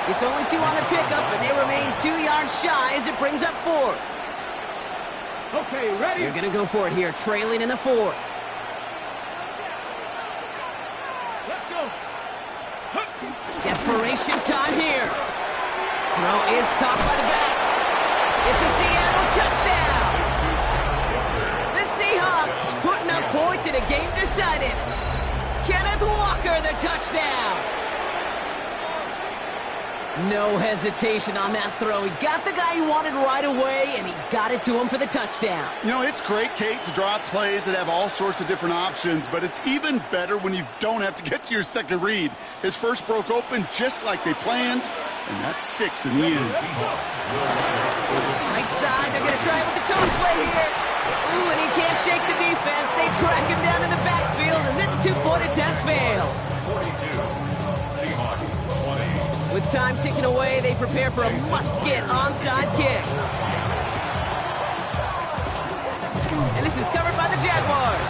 It's only 2 on the pickup, and they remain 2 yards shy as it brings up 4. Okay, ready? They're going to go for it here, trailing in the 4th. Let's go. Desperation time here. Throw is caught by the back. It's a Seattle touchdown. The Seahawks putting up points in a game decided. Kenneth Walker, the touchdown. No hesitation on that throw. He got the guy he wanted right away, and he got it to him for the touchdown. You know, it's great, Kate, to draw up plays that have all sorts of different options, but it's even better when you don't have to get to your second read. His first broke open just like they planned, and that's 6 in the end. Right side, they're going to try it with the toss play here. Ooh, and he can't shake the defense. They track him down in the backfield, and this 2-point attempt fails. 42, Seahawks 20. With time ticking away, they prepare for a must-get onside kick. And this is covered by the Jaguars.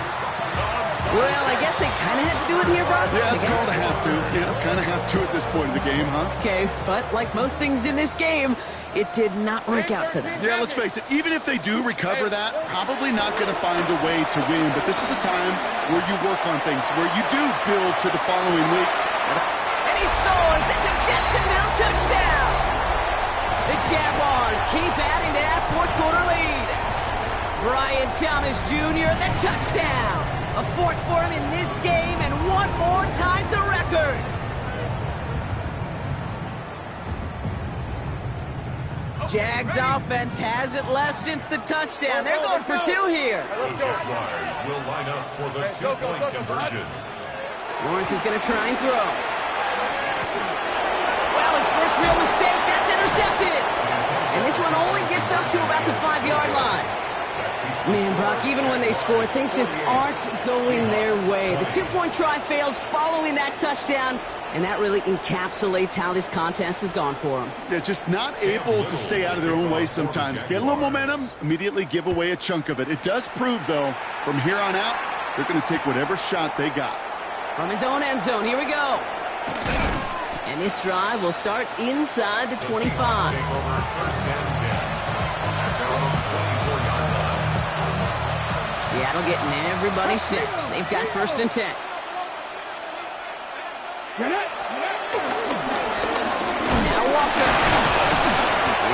Well, I guess they kind of had to do it here, Brock. Yeah, it's called a have to. Yeah, kind of have to at this point in the game, huh? Okay, but like most things in this game, it did not work out for them. Yeah, let's face it, even if they do recover that, probably not going to find a way to win. But this is a time where you work on things, where you do build to the following week. And he scores. It's a Jacksonville touchdown. The Jaguars keep adding to that 4th quarter lead. Brian Thomas Jr., the touchdown. A 4th for him in this game, and 1 more ties the record. Jags offense hasn't left since the touchdown. They're going for 2 here. The Jaguars will line up for the 2-point conversion. Lawrence is going to try and throw. Well, his first real mistake, that's intercepted. And this one only gets up to about the 5-yard line. Man, Brock, even when they score, things just aren't going their way. The 2-point try fails following that touchdown, and that really encapsulates how this contest has gone for them. Yeah, just not able to stay out of their own way sometimes. Get a little momentum, immediately give away a chunk of it. It does prove, though, from here on out, they're going to take whatever shot they got. From his own end zone, here we go. And this drive will start inside the 25. Seattle getting everybody set. They've got 1st and 10. Now Walker.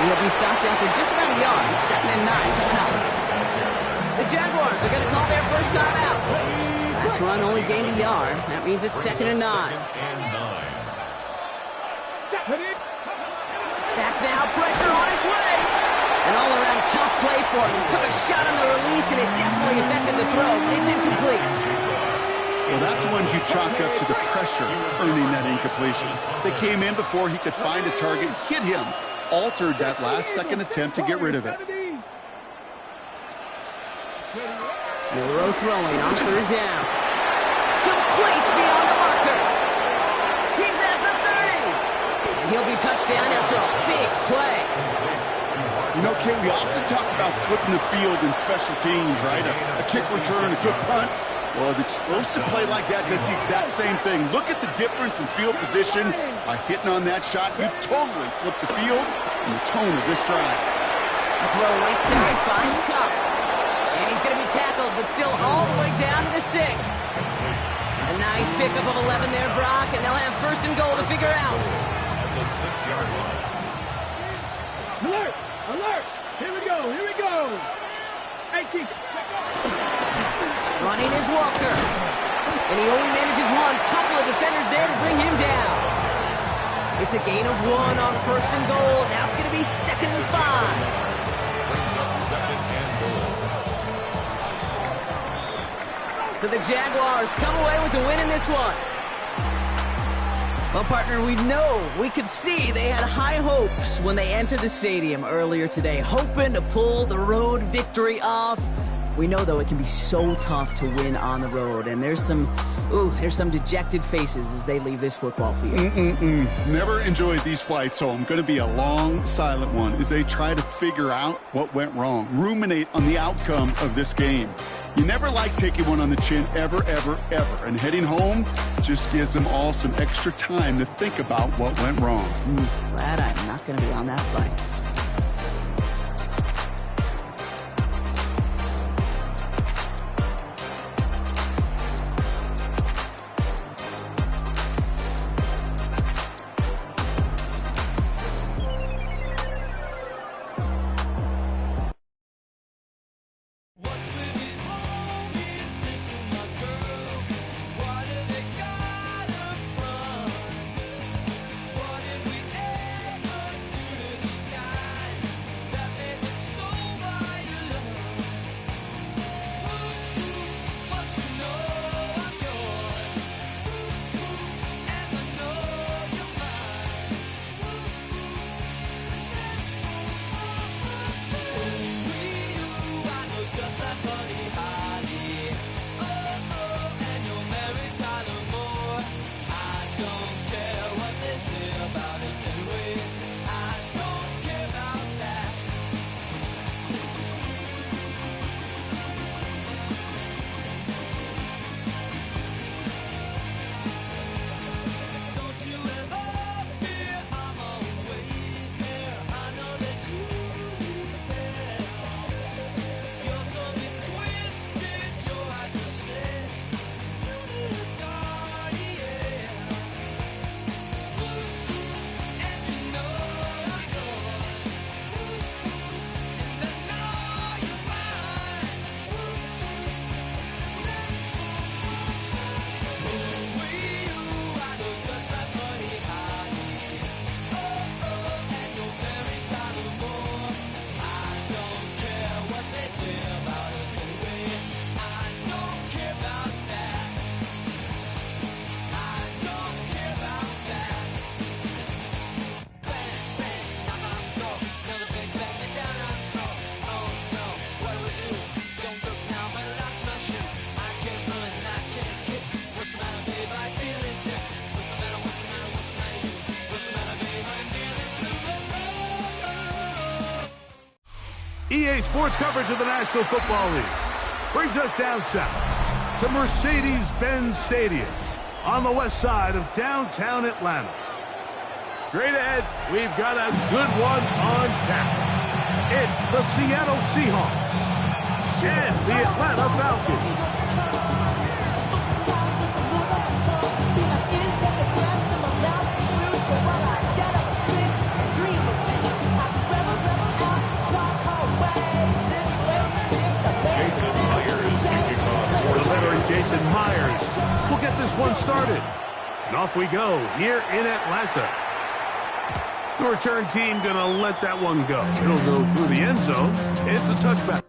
He'll be stopped after just about a yard. 2nd and 9 coming up. The Jaguars are going to call their first time out. Last run only gained a yard. That means it's 2nd and 9. Back now, pressure on its way. An all-around tough play for him. He took a shot on the release, and it definitely affected the throw. It's incomplete. Well, that's when you chalk up to the pressure earning that incompletion. They came in before he could find a target, hit him, altered that last-second attempt to get rid of it. Milrow throwing on 3rd down. Complete beyond the marker. He's at the 30. And he'll be touchdown after a big play. You know, Kate, we often talk about flipping the field in special teams, right? A kick return, a good punt. Well, an explosive play like that does the exact same thing. Look at the difference in field position. By hitting on that shot, you've totally flipped the field and the tone of this drive. A throw right side finds Cup. And he's going to be tackled, but still all the way down to the 6. A nice pickup of 11 there, Brock, and they'll have first and goal to figure out. At the 6-yard line. Alert! Alert! Here we go! Here we go! 18. Running is Walker. And he only manages one. Couple of defenders there to bring him down. It's a gain of 1 on first and goal. Now it's going to be 2nd and 5. Brings up 2nd and goal. So the Jaguars come away with the win in this one. Well, partner, we could see they had high hopes when they entered the stadium earlier today, hoping to pull the road victory off. We know, though, it can be so tough to win on the road, and there's some dejected faces as they leave this football field. Never enjoyed these flights home. Going to be a long, silent one as they try to figure out what went wrong, ruminate on the outcome of this game. You never like taking one on the chin, ever, ever, ever. And heading home just gives them all some extra time to think about what went wrong. Glad I'm not going to be on that flight. EA Sports coverage of the National Football League brings us down south to Mercedes-Benz Stadium on the west side of downtown Atlanta. Straight ahead, we've got a good one on tap. It's the Seattle Seahawks and the Atlanta Falcons. Jason Myers will get this one started. And off we go here in Atlanta. The return team going to let that one go. It'll go through the end zone. It's a touchback.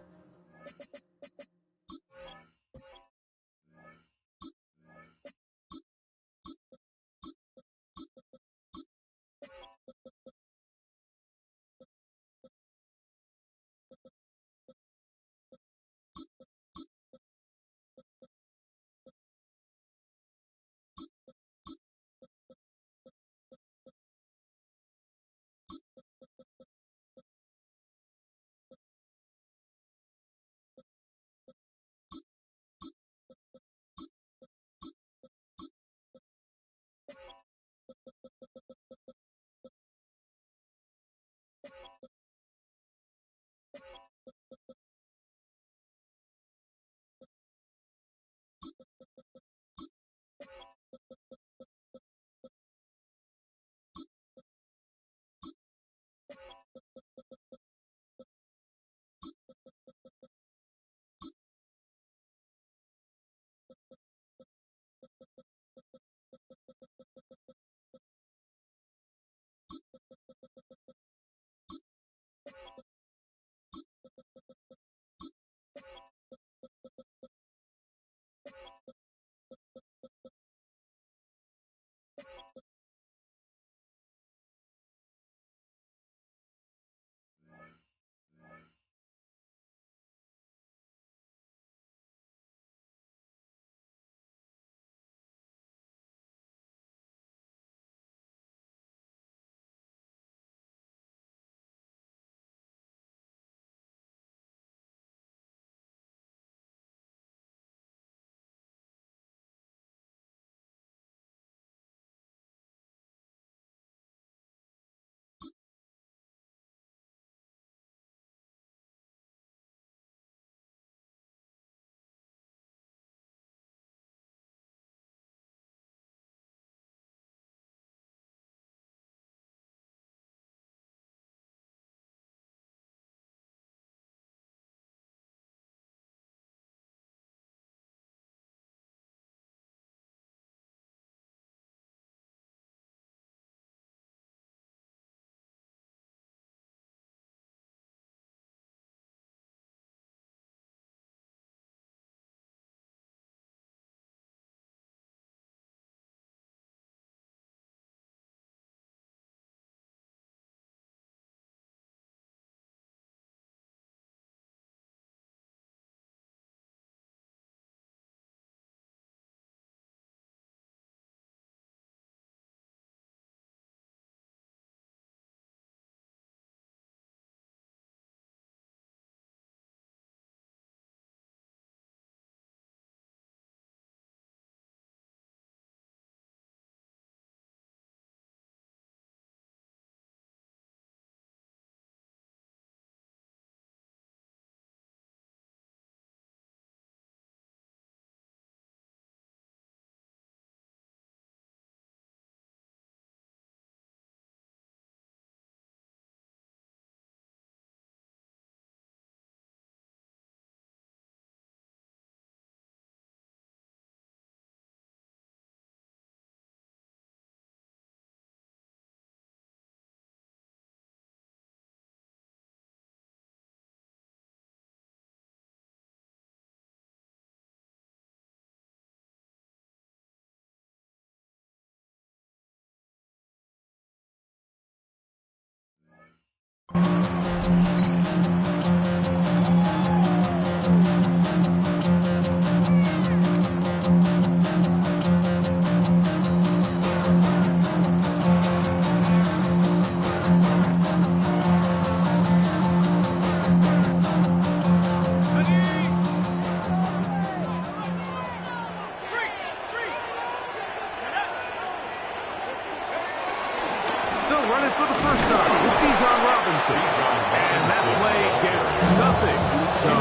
So,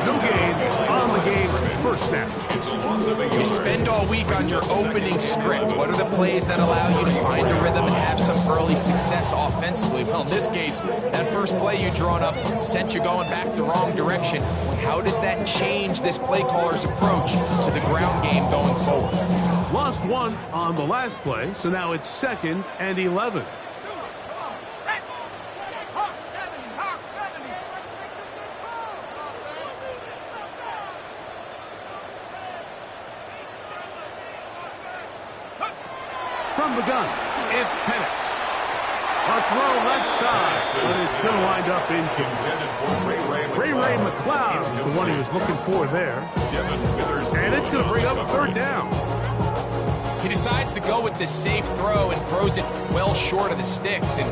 no gain on the game's first snap. You spend all week on your opening script. What are the plays that allow you to find a rhythm and have some early success offensively? Well, in this case, that first play you drawn up sent you going back the wrong direction. How does that change this play caller's approach to the ground game going forward? Lost one on the last play, so now it's 2nd and 11. From the gun, it's Penix. A throw left side, but it's going to wind up incomplete. Ray McLeod is the one he was looking for there. And it's going to bring up 3rd down. He decides to go with this safe throw and throws it well short of the sticks. And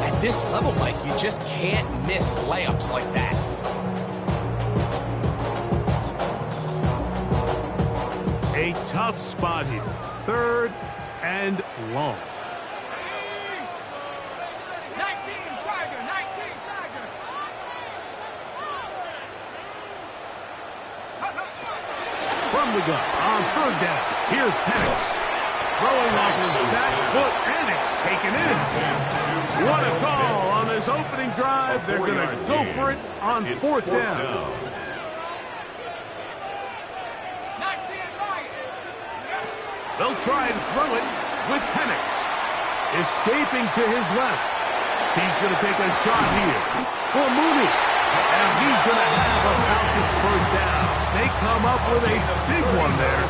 at this level, Mike, you just can't miss layups like that. A tough spot here. 3rd and long. 19 Tiger. From the gun on 3rd down. Here's Penix. Throwing off his back foot, and it's taken in. What a call on this opening drive. They're going to go for it on 4th down. They'll try and throw it with Penix. Escaping to his left. He's going to take a shot here for Mooney. And he's going to have a Falcons first down. They come up with a big one there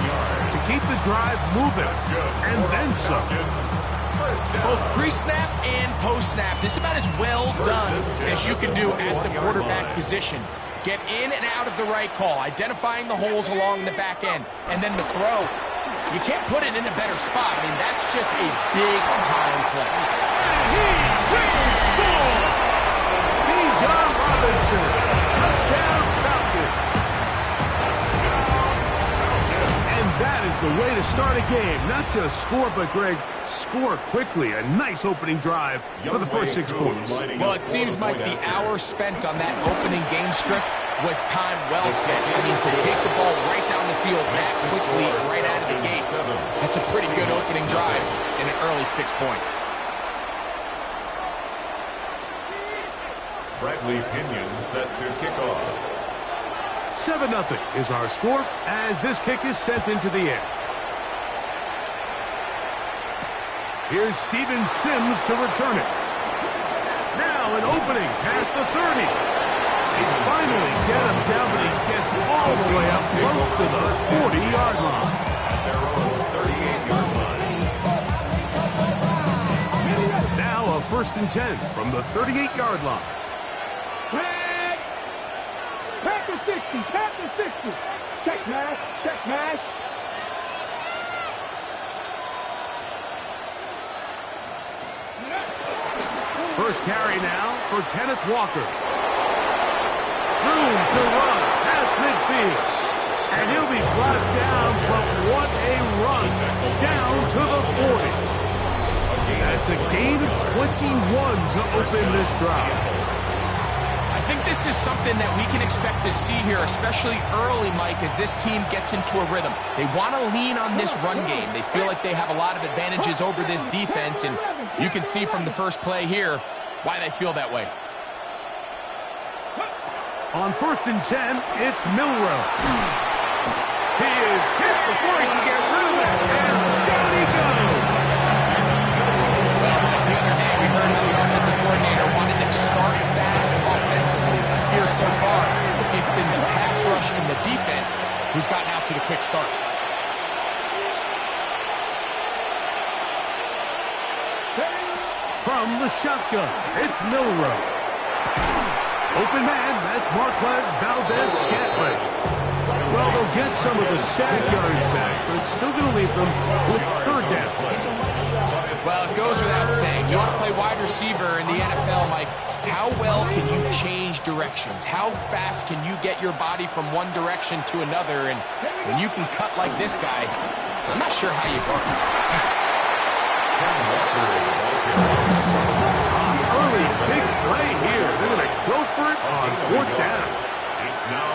to keep the drive moving. And then some. Both pre-snap and post-snap, this is about as well done as you can do at the quarterback position. Get in and out of the right call, identifying the holes along the back end, and then the throw. You can't put it in a better spot. I mean, that's just a big-time play. He will score! Bijan Robinson. Touchdown Falcons. And that is the way to start a game. Not just score, but, Greg, score quickly. A nice opening drive for the first 6 points. Well, it seems like the hour spent on that opening game script was time well spent. I mean, to take the ball right down the field that quickly, right out of the gates, that's a pretty good opening drive in an early 6 points. Bradley Pinion set to kick off. 7-0 is our score as this kick is sent into the air. Here's Steven Sims to return it. Now an opening past the 30. Finally get him down, but he gets all the way up close to the 40-yard line. At their own 38-yard line. Now a 1st and 10 from the 38-yard line. Pack the 60. Check mash. First carry now for Kenneth Walker. Room to run past midfield. And he'll be brought down, but what a run down to the 40. That's a gain of 21 to open this drive. I think this is something that we can expect to see here, especially early, Mike, as this team gets into a rhythm. They want to lean on this run game. They feel like they have a lot of advantages over this defense, and you can see from the first play here why they feel that way. On 1st and 10, it's Milroe. He is hit before he can get rid of it, and down he goes. Well, the other day we heard how the offensive coordinator wanted to start fast offensively. Here so far, it's been the pass rush and the defense who's gotten out to the quick start. From the shotgun, it's Milroe. Open man, that's Marquez Valdez-Scantling. Well, they'll get some of the sack yards back, but it's still going to leave them with 3rd down. Well, it goes without saying. You want to play wide receiver in the NFL, Mike. How well can you change directions? How fast can you get your body from one direction to another? And when you can cut like this guy, I'm not sure how you guard. Early big play here. They're going to go for it on 4th down. It's now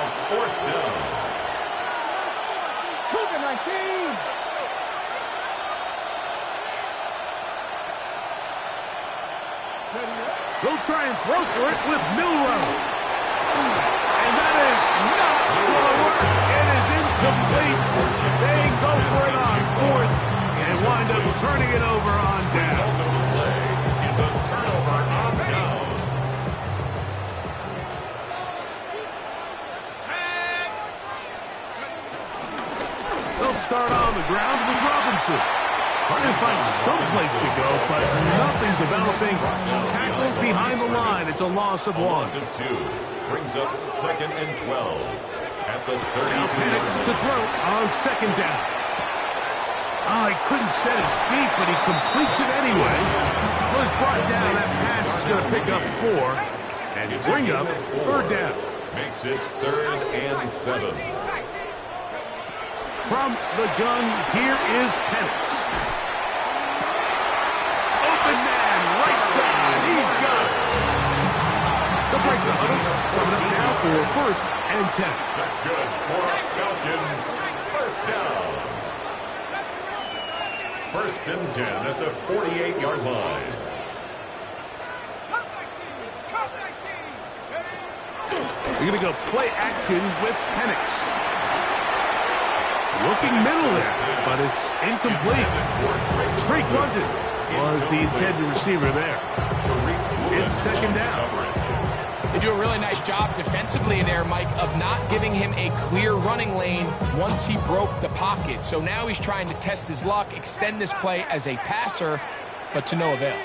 throw for it with Milrow. And that is not going to work. It is incomplete. They go for it on fourth and wind up turning it over on down. Result of the play is a turnover on downs. They'll start on the ground with Robinson. Trying to find some place to go, but nothing developing. Tackled behind the line. It's a loss of 1. Loss of 2. Brings up 2nd and 12. At the 32. Now Penix to throw on 2nd down. Oh, he couldn't set his feet, but he completes it anyway. Was brought down. That pass is going to pick up 4 and bring up 3rd down. Makes it 3rd and 7. From the gun, here is Penix. Open man, right side. He's got it. The break the huddle. Coming up now for 1st and 10. That's good for Falcons. 1st down. 1st and 10 at the 48-yard line. We're going to go play action with Penix. Looking middle there, but it's incomplete. Drake London was the intended receiver there. It's 2nd down. They do a really nice job defensively in there, Mike, of not giving him a clear running lane once he broke the pocket. So now he's trying to test his luck, extend this play as a passer, but to no avail.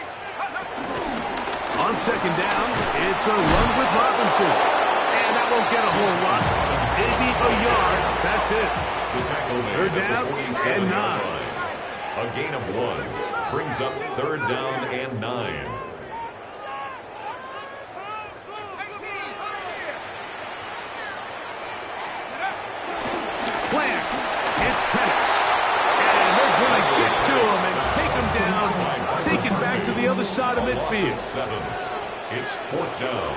On 2nd down, it's a run with Robinson. And that won't get a whole lot. Maybe a yard. That's it. The tackle made 3rd down and 9. A gain of 1 brings up 3rd down and 9. Plant. It's Penix. And they're going to get to him and take him down. Take it back to the other side of midfield. 7. It's 4th down.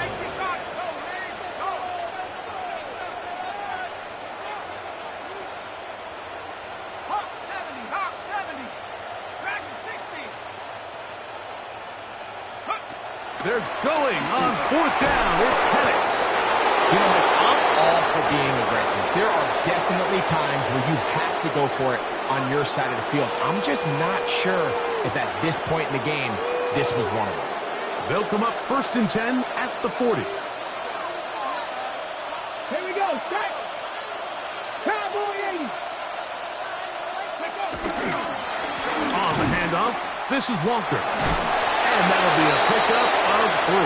They're going on 4th down. It's Penix. You know, Mike, I'm all for being aggressive. There are definitely times where you have to go for it on your side of the field. I'm just not sure if at this point in the game, this was one of them. They'll come up 1st and 10 at the 40. Here we go. Set. Cowboy 80. On the handoff, this is Walker. And that'll be a pickup of 3.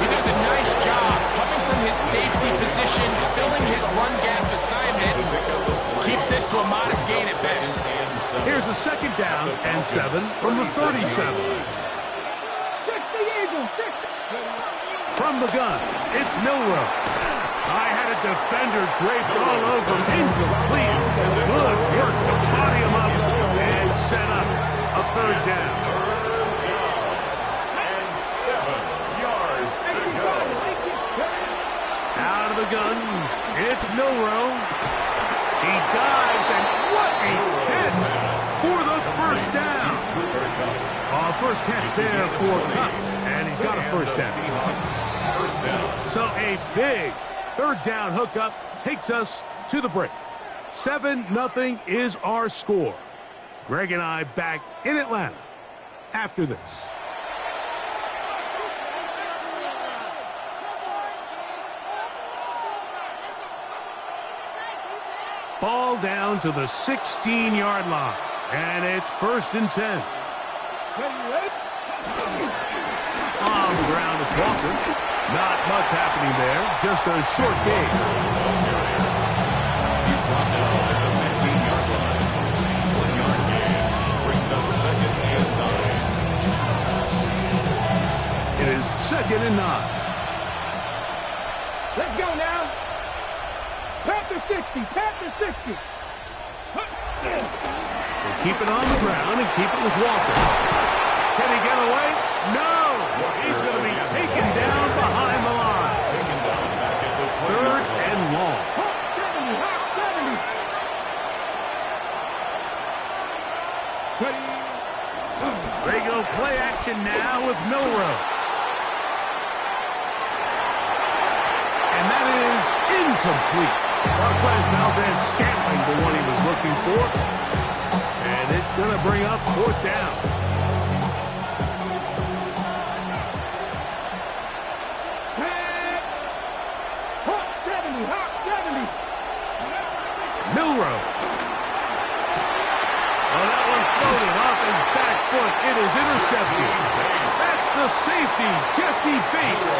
He does a nice job coming from his safety position, filling his run gap assignment. Keeps this to a modest gain at best. Here's a 2nd down and 7 from the 37. 60 Eagles. 60. From the gun, it's Milrow. I had a defender draped all over him. Incomplete. Good work to body him up and set up a 3rd down. Out of the gun, it's Milrow. He dives, and what a catch for the 1st down. First catch there for Cup, and he's got a 1st down. So a big 3rd down hookup takes us to the break. 7-0 is our score. Greg and I back in Atlanta after this. Ball down to the 16-yard line, and it's 1st and 10. On the ground, it's Walker. Not much happening there, just a short gain. He's brought down at the 15-yard line. 1-yard gain brings up 2nd and 9. It is 2nd and 9. Let's go now. Panther 60. Panther 60. We'll keep it on the ground and keep it with Walker. Can he get away? No! He's going to be taken down behind the line. Taken down back at the 3rd and long. Hawk 70. Hawk 70. They go play action now with Milrow. incomplete. Marquez Valdez scantling the one he was looking for. And it's going to bring up 4th down. Hot 70, hot 70. Milrow. Oh, that one floated off his back foot. It is intercepted. That's the safety, Jesse Bates.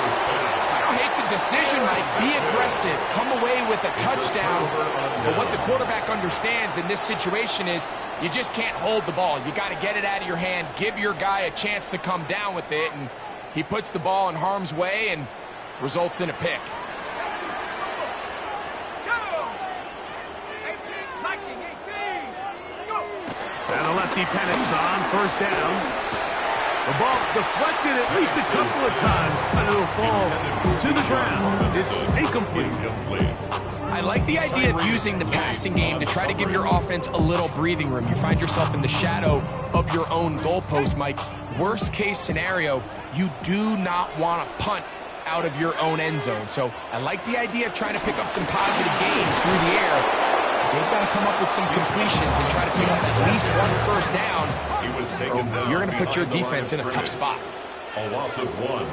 I don't hate the decision, Mike. Be aggressive. Come away with a touchdown. But what the quarterback understands in this situation is you just can't hold the ball. You got to get it out of your hand. Give your guy a chance to come down with it. And he puts the ball in harm's way and results in a pick. And a lefty Penix on 1st down. The ball deflected at least a couple of times, but it'll fall to the ground. It's incomplete. I like the idea of using the passing game to try to give your offense a little breathing room. You find yourself in the shadow of your own goalpost, Mike. Worst case scenario, you do not want to punt out of your own end zone. So I like the idea of trying to pick up some positive gains through the air. They've got to come up with some completions and try to pick up at least 1 first down. Or you're going to put your defense in a tough spot. A loss of 1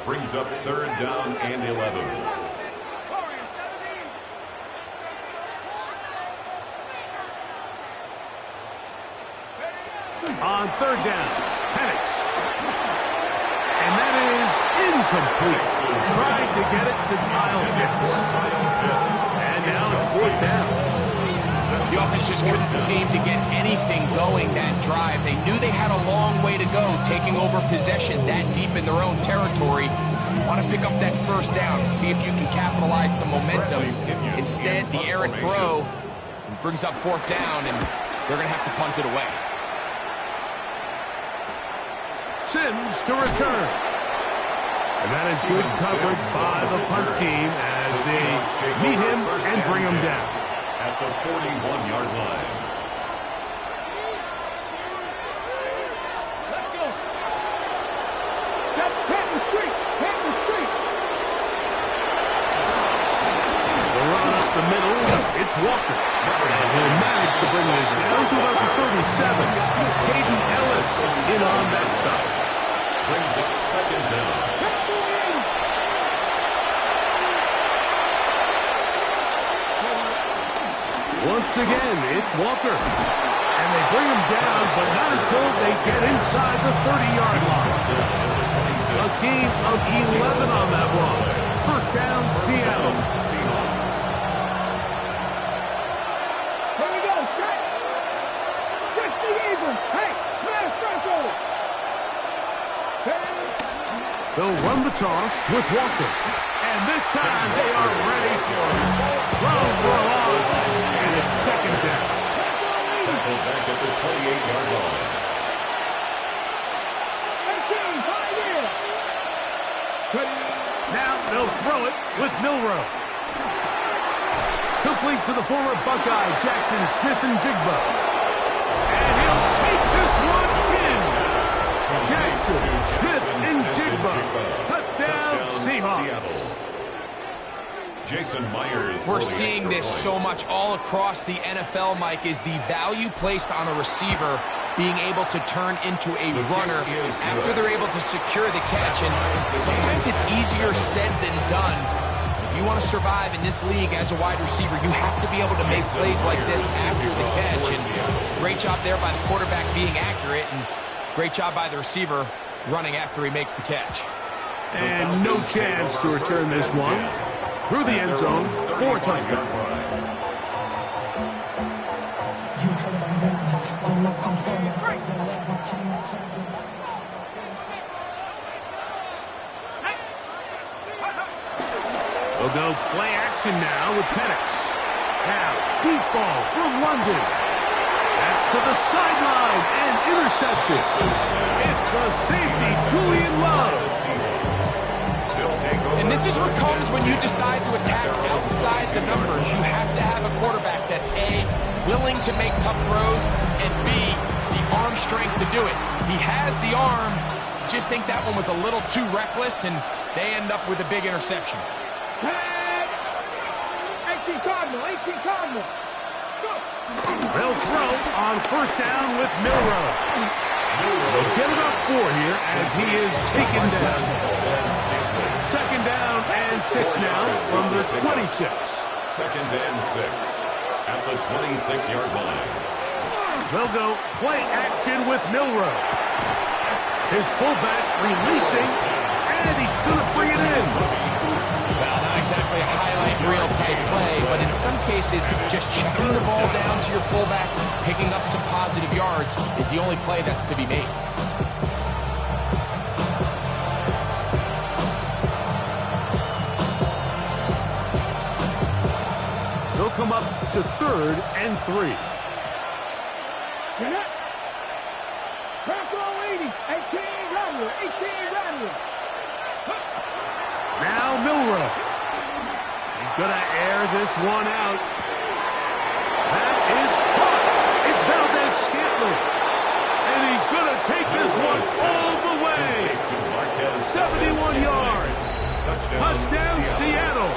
brings up 3rd down and 11. On 3rd down, Penix. And that is incomplete. Trying to get it to Kyle Pitts. And now it's 4th down. The offense just couldn't seem to get anything going that drive. They knew they had a long way to go, taking over possession that deep in their own territory. Want to pick up that 1st down and see if you can capitalize some momentum. Instead, the errant throw brings up 4th down, and they're going to have to punt it away. Sims to return. And that is good coverage by the punt team as they meet him and bring him down. At the 41-yard line. Let's go. That's Patton Street. Patton Street. The run up the middle. It's Walker. And he'll manage to bring this down to about the 37. Caden Ellis in on that stop. Brings it 2nd down. Once again, it's Walker. And they bring him down, but not until they get inside the 30-yard line. A gain of 11 on that one. 1st down, Seattle. Here we go. Straight. Christy Abrams. Hey, man, circle. They'll run the toss with Walker. And this time they are ready for it. Throw for a loss. And it's 2nd down. Tackled back at the 28-yard line. 18, 5 in. Now they'll throw it with Milrow. Complete to the former Buckeye, Jackson Smith-Njigba. And he'll take this one in. Jackson Smith-Njigba. Touchdown, Seahawks. Jason Myers. We're seeing this so much all across the NFL, Mike, is the value placed on a receiver being able to turn into a runner after they're able to secure the catch. And sometimes it's easier said than done. If you want to survive in this league as a wide receiver, you have to be able to make plays like this after the catch. And great job there by the quarterback being accurate, and great job by the receiver running after he makes the catch. And no chance to return this one. Through the end zone, 4 touchdowns. We'll go play action now with Penix. Now, deep ball from London. That's to the sideline and intercepted. It's the safety, Julian Love. And this is what comes when you decide to attack outside the numbers. You have to have a quarterback that's A, willing to make tough throws, and B, the arm strength to do it. He has the arm, just think that one was a little too reckless, and they end up with a big interception. Cardinal, 18 Cardinal. Go. They'll throw on first down with Milroe. They'll get about 4 here as he is taken down. Second down and 6 now from the 26. Second and 6 at the 26-yard line. They'll go play action with Milroe. His fullback releasing, and he's going to bring it in. Well, not exactly a highlight reel type play, but in some cases, just checking the ball down to your fullback, picking up some positive yards is the only play that's to be made. They'll come up to 3rd and 3. Get up. Croc 80, 18 Radler, 18 Radler. Now Milroe. He's going to air this one out. That is caught. It's Valdez-Scantling. And he's going to take this one all the way. 71 yards. Touchdown Seattle.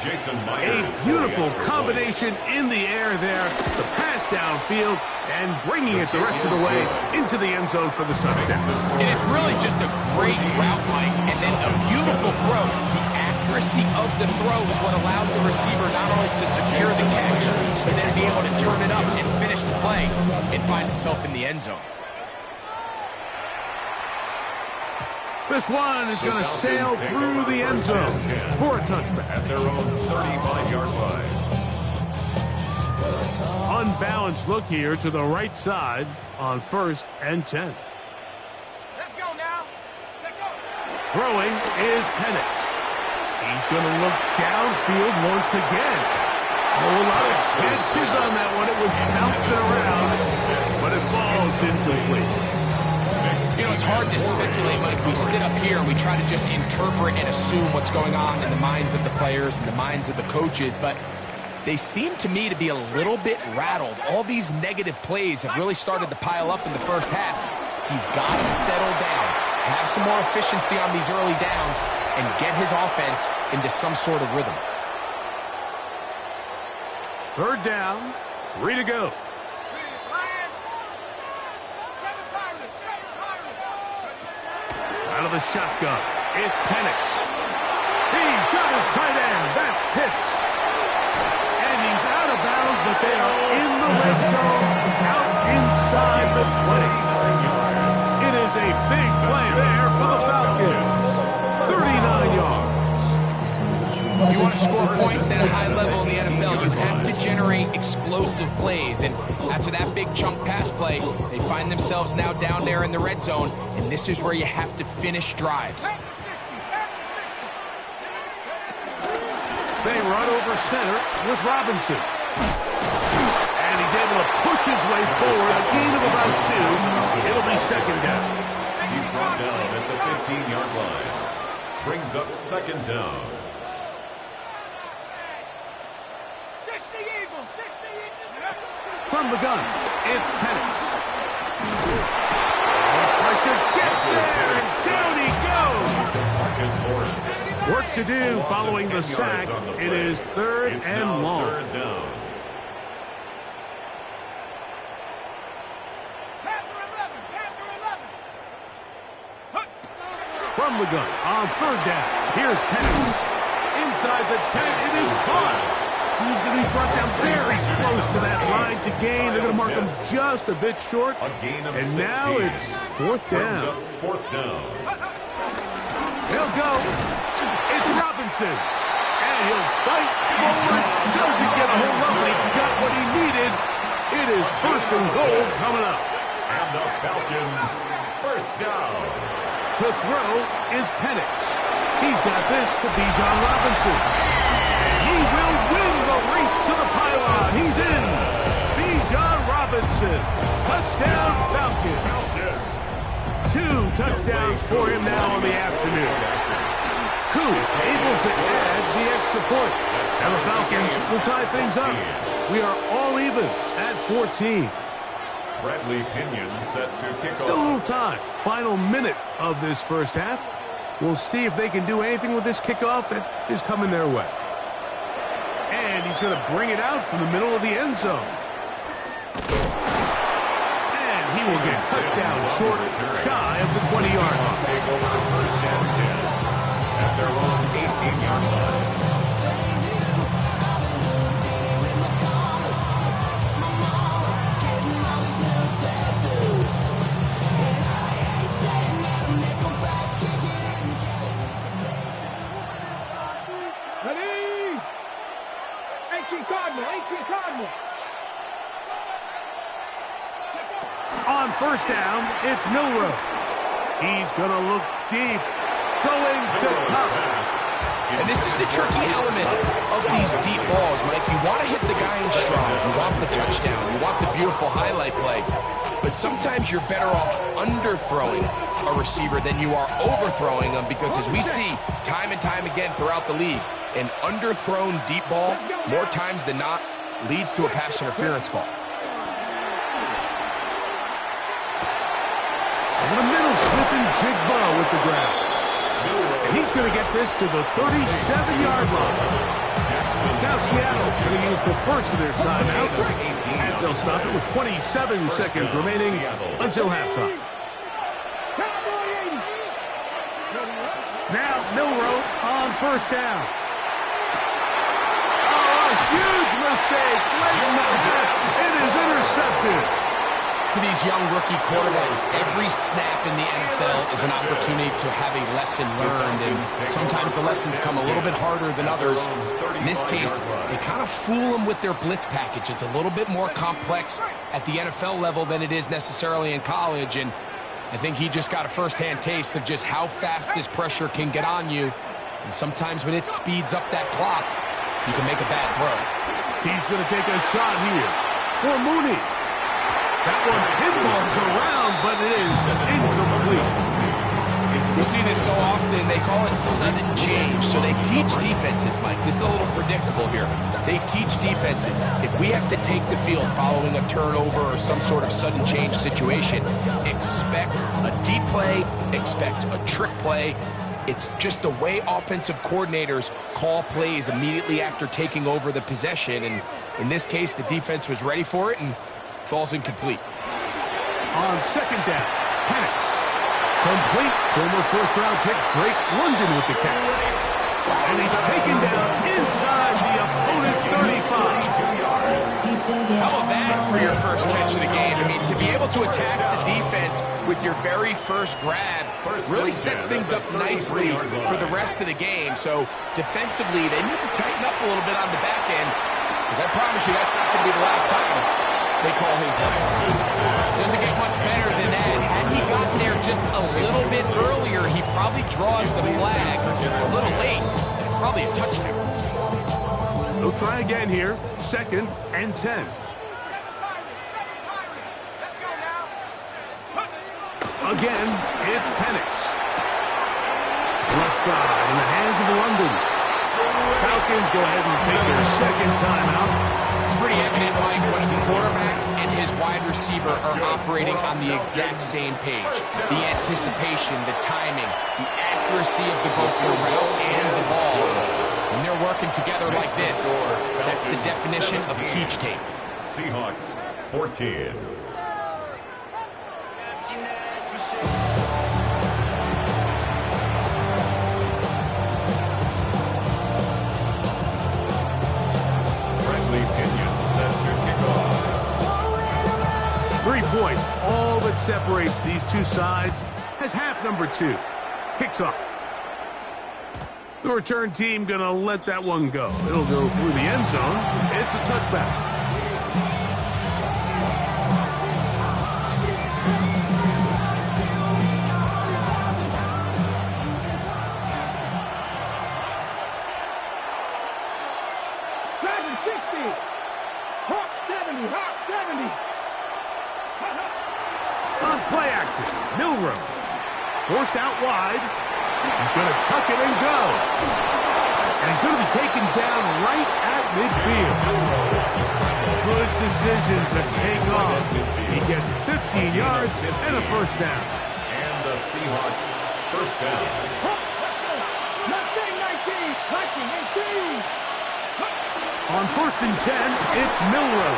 A beautiful combination in the air there. The pass downfield and bringing it the rest of the way into the end zone for the touchdown. And it's really just a great route, Mike, and then a beautiful throw. The accuracy of the throw is what allowed the receiver not only to secure the catch, but then be able to turn it up and finish the play and find himself in the end zone. This one is going to sail through the end zone for a touchback. At their own 35-yard line. Unbalanced look here to the right side on 1st and 10. Let's go now. Let's go. Throwing is Penix. He's going to look downfield once again. Oh, a lot of chances on that one. It was bouncing around, but it falls incomplete. You know, it's hard to speculate, Mike. We sit up here and we try to just interpret and assume what's going on in the minds of the players and the minds of the coaches, but they seem to me to be a little bit rattled. All these negative plays have really started to pile up in the first half. He's got to settle down, have some more efficiency on these early downs, and get his offense into some sort of rhythm. 3rd down, 3 to go. Out of the shotgun, it's Penix. He's got his tight end. That's Pitts. And he's out of bounds, but they are in the red zone, out inside the 20. It is a big play there for the Falcons. 39 yards. If you want to score points at a high level in the NFL, you have to generate explosive plays. And after that big chunk pass play, they find themselves now down there in the red zone, and this is where you have to finish drives. They run over center with Robinson. And he's able to push his way forward, a gain of about 2. It'll be 2nd down. He's brought down at the 15-yard line. Brings up 2nd down. From the gun, it's Penix. Pressure gets there, and down he goes. Work to do following the sack. It is 3rd and long. 3rd down. From the gun on 3rd down. Here's Penix. Inside the 10, it is caught. He's going to be brought down very close to that line to gain. They're going to mark him just a bit short. And now it's 4th down. 4th down. He'll go. It's Robinson. And he'll fight forward. Doesn't get a hold of it. He got what he needed. It is 1st and goal coming up. And the Falcons 1st down. To throw is Penix. He's got this to Bijan Robinson. He will win the race to the pylon. He's in. Bijan Robinson. Touchdown, Falcons. 2 touchdowns for him now in the afternoon. Koo able to add the extra point. And the Falcons will tie things up. We are all even at 14. Bradley Pinion set to kick Still a off. little time. Final minute of this first half. We'll see if they can do anything with this kickoff that is coming their way. And he's going to bring it out from the middle of the end zone. And he will get cut down short, shy of the 20-yard line. Take over first and 10 at their own 18-yard line. Ready? 18 Cardinal, 18 Cardinal. On first down, it's Milrow. He's going to look deep, going to pass. And this is the tricky element of these deep balls, Mike. You want to hit the guy in stride. You want the touchdown. You want the beautiful highlight play. But sometimes you're better off underthrowing a receiver than you are overthrowing them, because as we see time and time again throughout the league, an underthrown deep ball, more times than not, leads to a pass interference call. In the middle, Smith and Jigba with the grab. And he's going to get this to the 37-yard line. Now Seattle going to use the first of their timeouts as they'll stop it with 27 seconds remaining until halftime. Now Milrow on first down. Oh, a huge mistake. It is intercepted. For these young rookie quarterbacks, every snap in the NFL is an opportunity to have a lesson learned, and sometimes the lessons come a little bit harder than others. In this case, they kind of fool them with their blitz package. It's a little bit more complex at the NFL level than it is necessarily in college, and I think he just got a first-hand taste of just how fast this pressure can get on you, and sometimes when it speeds up that clock, you can make a bad throw. He's going to take a shot here for Mooney. That one pinballs around, but it is incomplete. We see this so often. They call it sudden change. So they teach defenses, Mike. This is a little predictable here. They teach defenses. If we have to take the field following a turnover or some sort of sudden change situation, expect a deep play, expect a trick play. It's just the way offensive coordinators call plays immediately after taking over the possession. And in this case, the defense was ready for it and falls incomplete. On second down, Penix. Complete. Former first-round pick Drake London with the catch. And he's taken down inside the opponent's 35. How about that for your first catch of the game? I mean, to be able to attack the defense with your very first grab really sets things up nicely for the rest of the game. So defensively, they need to tighten up a little bit on the back end, because I promise you that's not going to be the last time they call his number. Doesn't get much better than that. Had he gotten there just a little bit earlier, he probably draws the flag a little late, and it's probably a touchdown. They'll try again here. Second and 10. Again, it's Penix. Left side in the hands of London. Falcons go ahead and take their second timeout. It's pretty evident, Mike, when a quarterback and his wide receiver are operating on the exact same page. The anticipation, the timing, the accuracy of both the route and the ball. When they're working together like this, that's the definition of teach tape. Seahawks 14. Set to kick off. 3 points, all that separates these two sides, as half number 2 kicks off. The return team gonna let that one go. It'll go through the end zone. It's a touchback. On play action, Milrow. Forced out wide. He's going to tuck it and go. And he's going to be taken down right at midfield. Good decision to take off. He gets 15 yards and a first down. And the Seahawks first down. Blocking, 18. On 1st and 10, it's Milrow.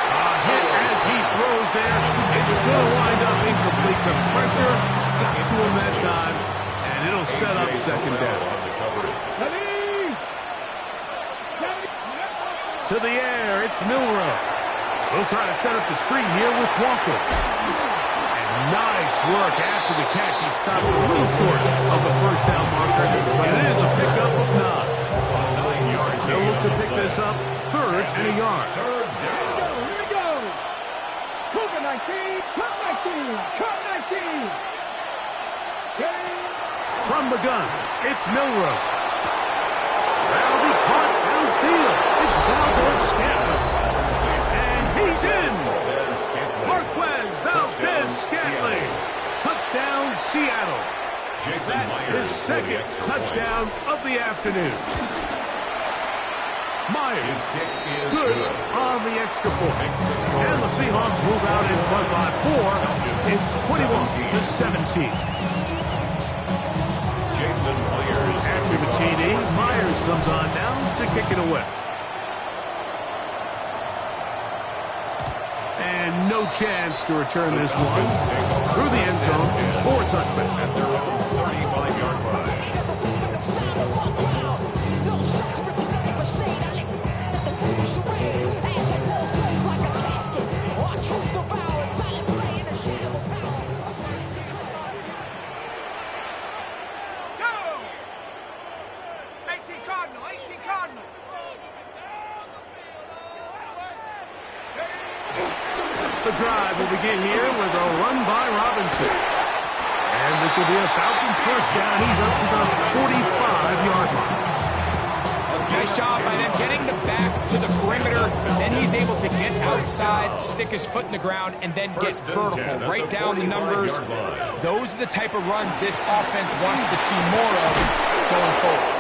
A hit as he throws there. It's going to wind up incomplete. The pressure got to him that time, and it'll set up 2nd down. To the air, it's Milrow. He'll try to set up the screen here with Walker. And nice work after the catch. He stops a little short of the 1st down marker, but it is a pickup of 9. They'll look to pick this up 3rd and a yard. Here we go. Cougar 19. Cut 19. Cut 19. From the gun, it's Milrow. That'll be caught downfield. It's Valdez-Scantling. And he's in. Marquez Valdez-Scantling. Touchdown, Seattle. That is 2nd touchdown of the afternoon. Myers, good on the extra point. And the Seahawks move out in front by 4. It's 21-17. After the TD, Myers comes on now to kick it away. And no chance to return this one. Through the end zone for touchback. At their own 35-yard line. The drive will begin here with a run by Robinson. And this will be a Falcons 1st down. He's up to the 45-yard line. Nice job by them getting the back to the perimeter. Then he's able to get outside, stick his foot in the ground, and then get vertical. Right down the numbers. Those are the type of runs this offense wants to see more of going forward.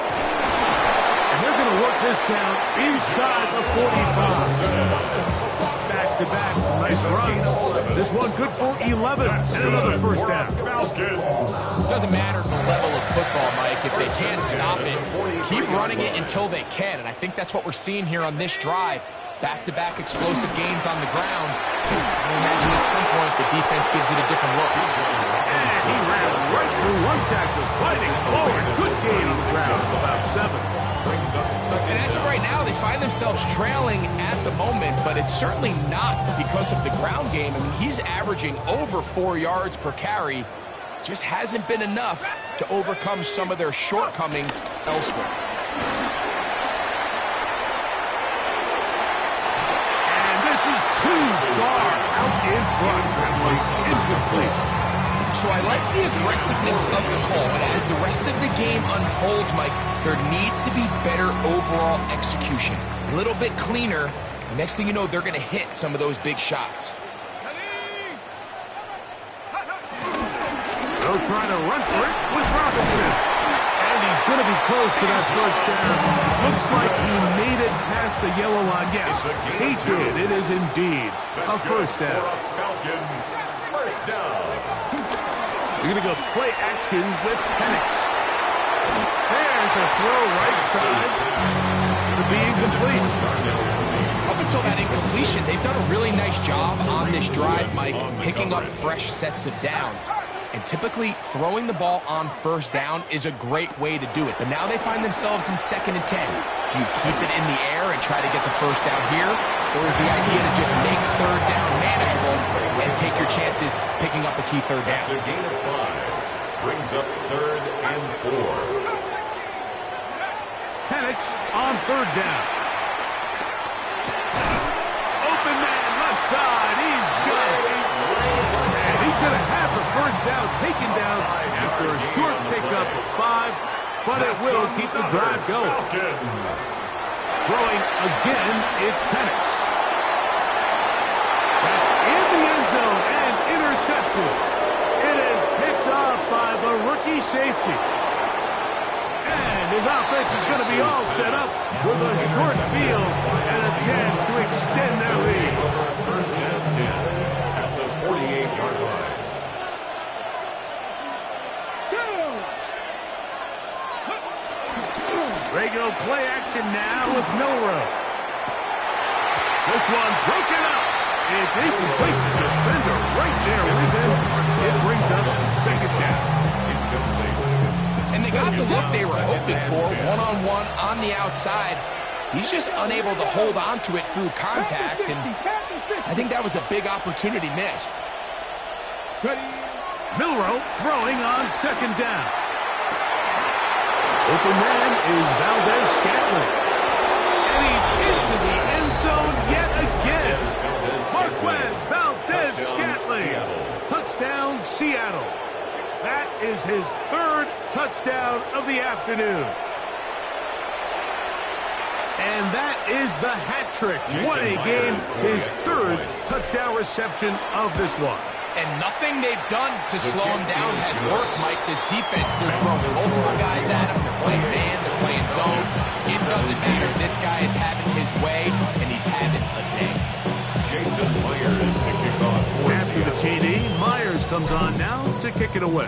And they're going to work this down inside the 45. Back-to-back, some nice runs. This one good for 11 and another 1st down. Doesn't matter the level of football, Mike. If they can't stop it, keep running it until they can. And I think that's what we're seeing here on this drive. Back-to-back explosive gains on the ground. I imagine at some point the defense gives it a different look. And he ran right through one tackle, fighting forward. Good gain on the ground, about 7. And as of right now, they find themselves trailing at the moment, but it's certainly not because of the ground game. I mean, he's averaging over 4 yards per carry. Just hasn't been enough to overcome some of their shortcomings elsewhere. And this is too far out in front. That one's incomplete. So I like the aggressiveness of the call, but as the rest of the game unfolds, Mike, there needs to be better overall execution. A little bit cleaner. Next thing you know, they're going to hit some of those big shots. They'll try to run for it with Robinson. And he's going to be close to that 1st down. Looks like he made it past the yellow line. Yes, he did. It is indeed a 1st down. Falcons, 1st down. You're going to go play action with Penix. There's a throw right side to be incomplete. Up until that incompletion, they've done a really nice job on this drive, Mike, picking up fresh sets of downs. And typically, throwing the ball on 1st down is a great way to do it. But now they find themselves in 2nd and 10. Do you keep it in the air and try to get the 1st down here? Or is the idea to just make 3rd down manageable and take your chances picking up a key 3rd down? That's a gain of 5. Brings up 3rd and 4. Penix on 3rd down. Open man, left side. He's got it. And he's going to have the 1st down taken down after a short pickup of 5. But it will keep the drive going. Throwing again, it's Penix. That's in the end zone and intercepted. It is picked off by the rookie safety. And his offense is going to be all set up with a short field and a chance to extend their lead. 1st and 10 at the 48-yard line. They go play action now with Milrow. This one broken up. It's incomplete. The defender right there with him. It brings up second down. And they got the look they were hoping for, one-on-one on the outside. He's just unable to hold on to it through contact, and I think that was a big opportunity missed. Milrow throwing on second down. Open man is Valdez-Scantling. And he's into the end zone yet again. Marquez Valdez-Scantling. Touchdown, Seattle. That is his third touchdown of the afternoon. And that is the hat trick. What a game. His third touchdown reception of this one. And nothing they've done to slow him down has worked, Mike. This defense, they're throwing multiple guys at him. They're playing man, they're playing zone. It doesn't matter. This guy is having his way, and he's having a day. Jason Myers to kick off for After the TD, Myers comes on now to kick it away.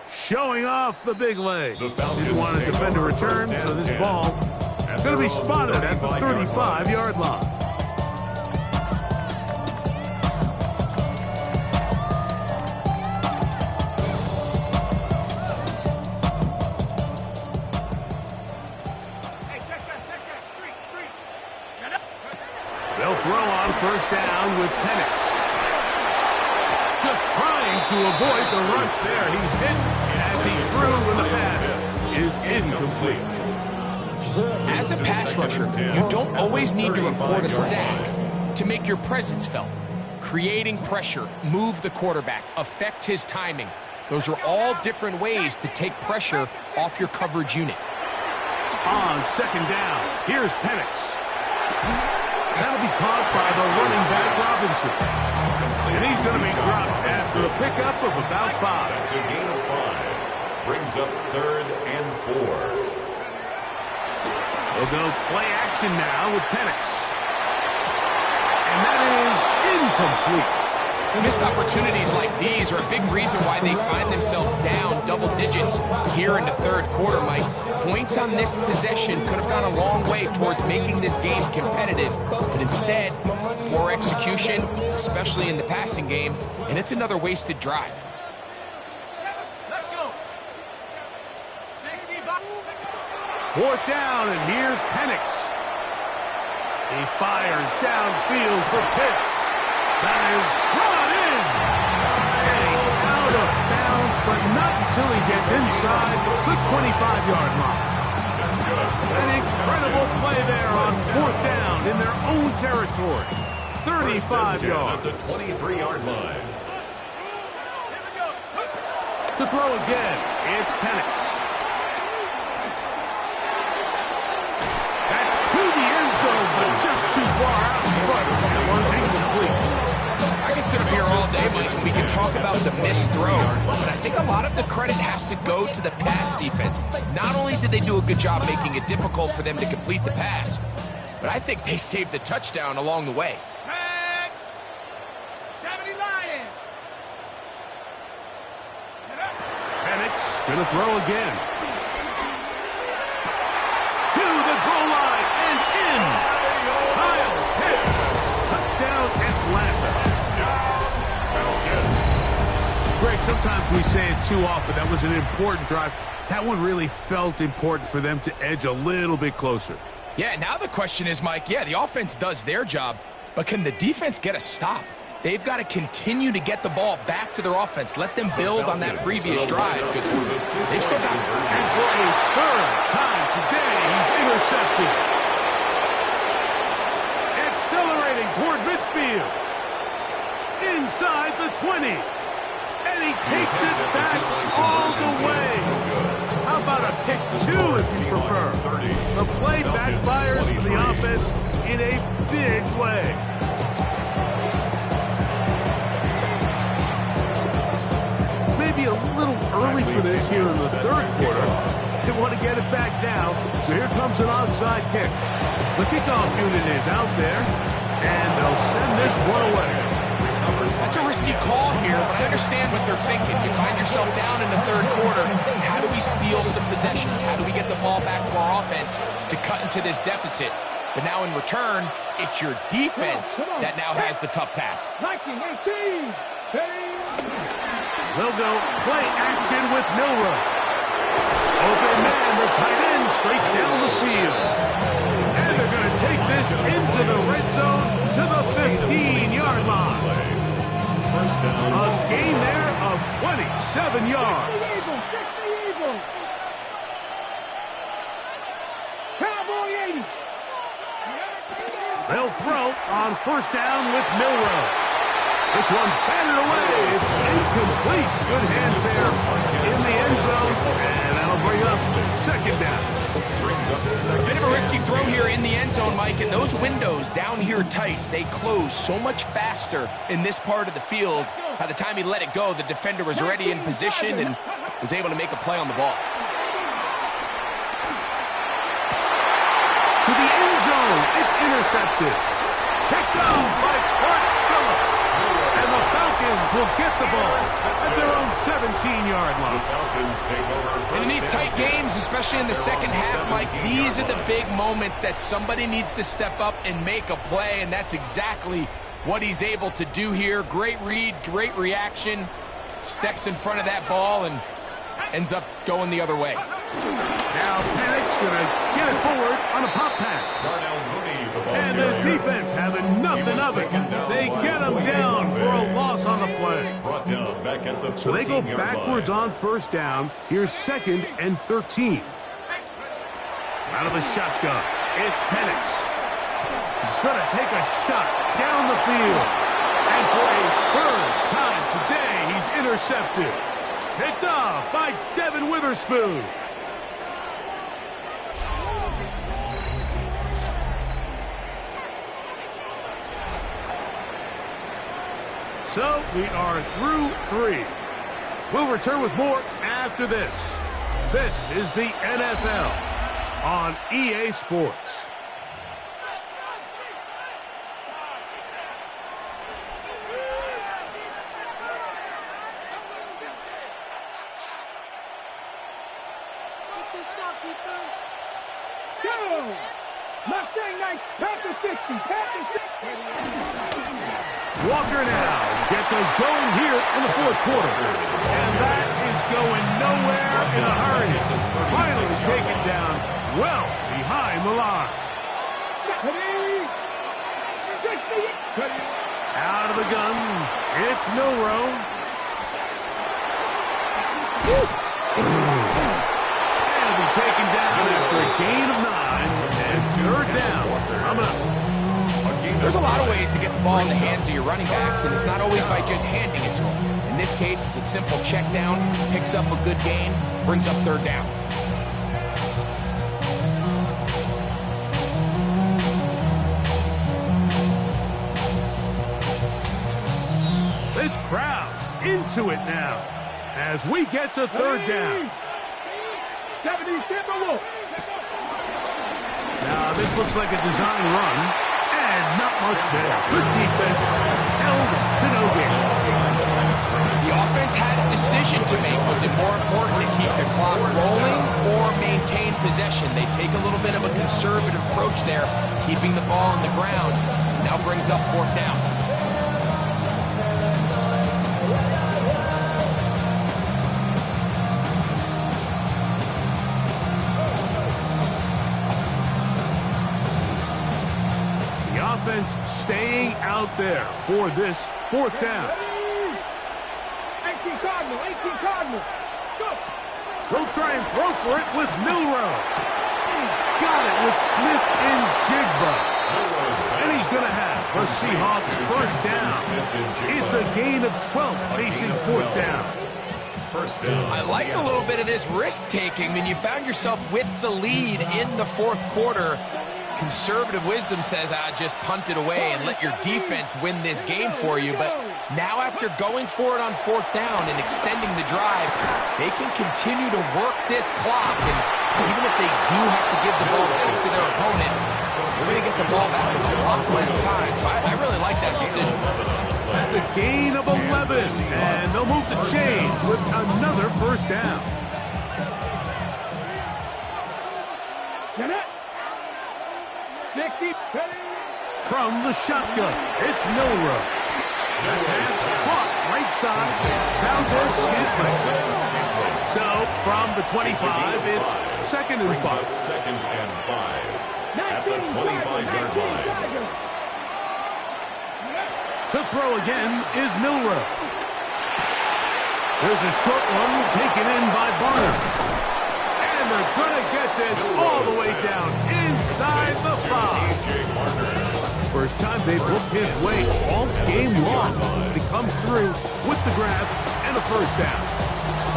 Showing off the big leg. Didn't want to defend a return, so this ball is going to be spotted at the 35-yard line. They'll throw on first down with Penix. Just trying to avoid the rush there. He's hit as he threw when the pass is incomplete. As a pass rusher, you don't always need to record a sack to make your presence felt. Creating pressure, move the quarterback, affect his timing. Those are all different ways to take pressure off your coverage unit. On second down, here's Penix. That'll be caught by the running back Robinson. And he's going to be dropped after a pickup of about 5. That's a gain of 5. Brings up 3rd and 4. They'll go play action now with Penix. And that is incomplete. Missed opportunities like these are a big reason why they find themselves down double digits here in the third quarter, Mike. Points on this possession could have gone a long way towards making this game competitive, but instead, poor execution, especially in the passing game, and it's another wasted drive. Fourth down, and here's Penix. He fires downfield for Pitts. That is brought in. And out of bounds, but not until he gets inside the 25-yard line. That's good. An incredible play there on fourth down in their own territory. 35 yards. At the 23-yard line. To throw again, it's Penix. That's to the end zone, but just too far out in front. That one's incomplete. I can sit up here all day, Mike, and we can talk about the missed throw, but I think a lot of the credit has to go to the pass defense. Not only did they do a good job making it difficult for them to complete the pass, but I think they saved the touchdown along the way. Tag! 70 Lions! Penix gonna throw again. To the goal line and in. Kyle Pitts. Touchdown Atlanta. Greg, sometimes we say it too often. That was an important drive. That one really felt important for them to edge a little bit closer. Yeah, now the question is, Mike, yeah, the offense does their job, but can the defense get a stop? They've got to continue to get the ball back to their offense. Let them build on that previous drive, because they've still got some. And for a third time today, he's intercepted. Accelerating toward midfield. Inside the 20. And he takes it back all the way. How about a pick 2 if you prefer? The play backfires for the offense in a big way. Maybe a little early for this here in the third quarter. They want to get it back now, so here comes an onside kick. The kickoff unit is out there, and they'll send this one away. That's a risky call here, but I understand what they're thinking. You find yourself down in the third quarter. steal some possessions? How do we get the ball back to our offense to cut into this deficit? But now in return, it's your defense that now has the tough task. 19-18. They'll go play action with Milroe. Open man, the tight end, straight down the field. And they're going to take this into the red zone to the 15-yard line. A gain there of 27 yards. Cowboy 80. They'll throw on first down with Milroe. This one batted away. It's incomplete. Good hands there in the end zone. And that'll bring up second down. A bit of a risky throw here in the end zone, Mike, and those windows down here tight, they close so much faster in this part of the field. By the time he let it go, the defender was already in position and was able to make a play on the ball. To the end zone, it's intercepted. Picked up by Clark Phillips. And the Falcons will get the ball at their own 17-yard line. And in these tight games, especially in the second half, Mike, these are the big moments that somebody needs to step up and make a play, and that's exactly what he's able to do here. Great read, great reaction, steps in front of that ball and ends up going the other way. Now Panic's going to get it forward on a pop pass. And this defense having nothing of it. They get him down for a loss on the play. So they go backwards on first down. Here's 2nd and 13. Out of the shotgun, it's Penix. He's going to take a shot down the field. And for a third time today, he's intercepted. Picked off by Devin Witherspoon. So we are through 3. We'll return with more after this. This is the NFL on EA Sports. Go! Mustang Knights, Panther 60, Panther 60. Walker now gets us going here in the fourth quarter. And that is going nowhere in a hurry. Finally taken down well behind the line. Out of the gun, it's Milroe. And be taken down after a gain of 9. And third down. Coming up. There's a lot of ways to get the ball in the hands of your running backs, and it's not always by just handing it to them. In this case, it's a simple check down, picks up a good gain, brings up third down. This crowd into it now as we get to third down. Now, this looks like a design run. And not much there. Good defense. Held to no gain. The offense had a decision to make. Was it more important to keep the clock rolling or maintain possession? They take a little bit of a conservative approach there, keeping the ball on the ground. Now brings up fourth down. Offense staying out there for this fourth down. 18 Cardinal, 18 Cardinal. Go. He'll try and throw for it with Milroe. Got it with Smith and Jigba. And he's going to have the Seahawks first down. It's a gain of 12 facing fourth down. I liked a little bit of this risk-taking. I mean, you found yourself with the lead in the fourth quarter. Conservative wisdom says, just punt it away and let your defense win this game for you. But now after going for it on fourth down and extending the drive, they can continue to work this clock. And even if they do have to give the ball back to their opponent, they're going to get the ball back with a lot less time. So I really like that decision. That's a gain of 11. And they'll move the chains with another first down. 60, From the shotgun, it's Milrow. Caught right side. Valdez Scantling. So, from the 25, it's 2nd and 5. 2nd and 5 at the 25-yard line. To throw again is Milrow. There's a short one taken in by Barner. And they're going to get this all the way down inside the 5. First time they've looked his way all game long. He comes through with the grab and a first down.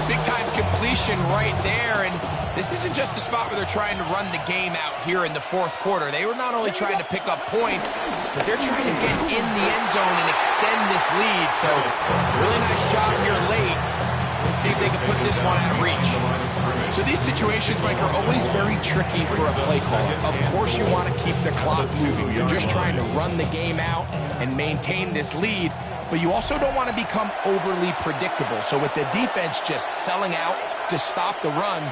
Big-time completion right there, and this isn't just a spot where they're trying to run the game out here in the 4th quarter. They were not only trying to pick up points, but they're trying to get in the end zone and extend this lead. So, really nice job here late. Let's see if they can put this one out of reach. So these situations, Mike, are always very tricky for a play caller. Of course you want to keep the clock moving. You're just trying to run the game out and maintain this lead, but you also don't want to become overly predictable. So with the defense just selling out to stop the run,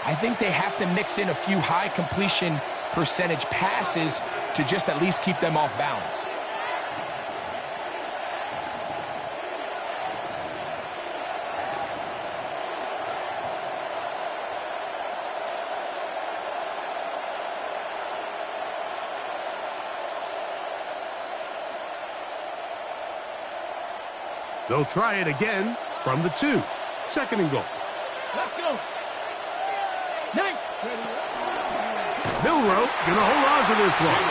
I think they have to mix in a few high completion percentage passes to just at least keep them off balance. They'll try it again from the 2. 2nd and goal. let's go. Nice. Milrow going to hold on to this one.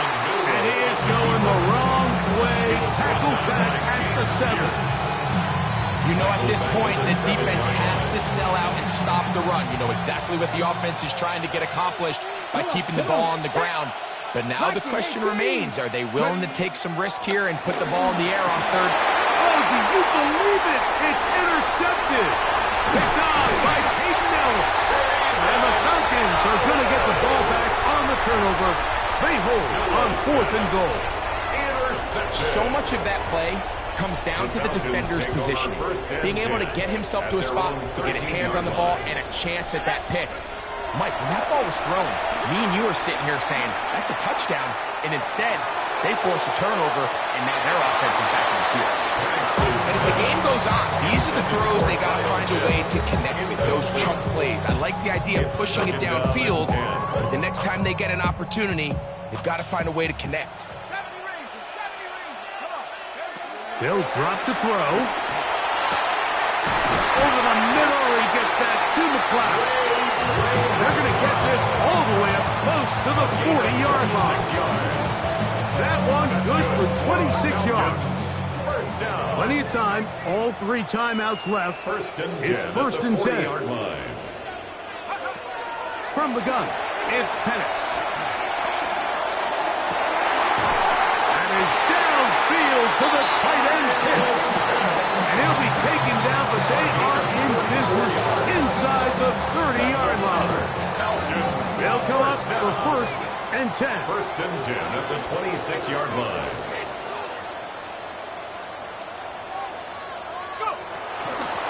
And he is going the wrong way. Tackled back at the 7. You know, at this point, the defense has to sell out and stop the run. You know exactly what the offense is trying to get accomplished by keeping the ball on the ground. But now the question remains, are they willing to take some risk here and put the ball in the air on 3rd? Oh, do you believe it? It's intercepted. Picked on by Peyton Ellis. And the Falcons are going to get the ball back on the turnover. They hold on 4th and goal. Interception. So much of that play comes down to the defender's positioning. Being able to get himself to a spot to get his hands on the ball and a chance at that pick. Mike, when that ball was thrown, me and you are sitting here saying, that's a touchdown. And instead, they force a turnover, and now their offense is back in the field. And as the game goes on, these are the throws they got to find a way to connect with, those chunk plays. I like the idea of pushing it downfield, but the next time they get an opportunity, they've got to find a way to connect. They'll drop to throw. Over the middle, he gets that to McLeod. They're going to get this all the way up close to the 40-yard line. That one good for 26 yards. Plenty of time. All 3 timeouts left. It's 1st and 10. From the gun, it's Penix. And is downfield to the tight end Pitts. And he'll be taken down, but they are in business inside the 30-yard line. They'll come up for 1st and 10. 1st and 10 at the 26-yard line.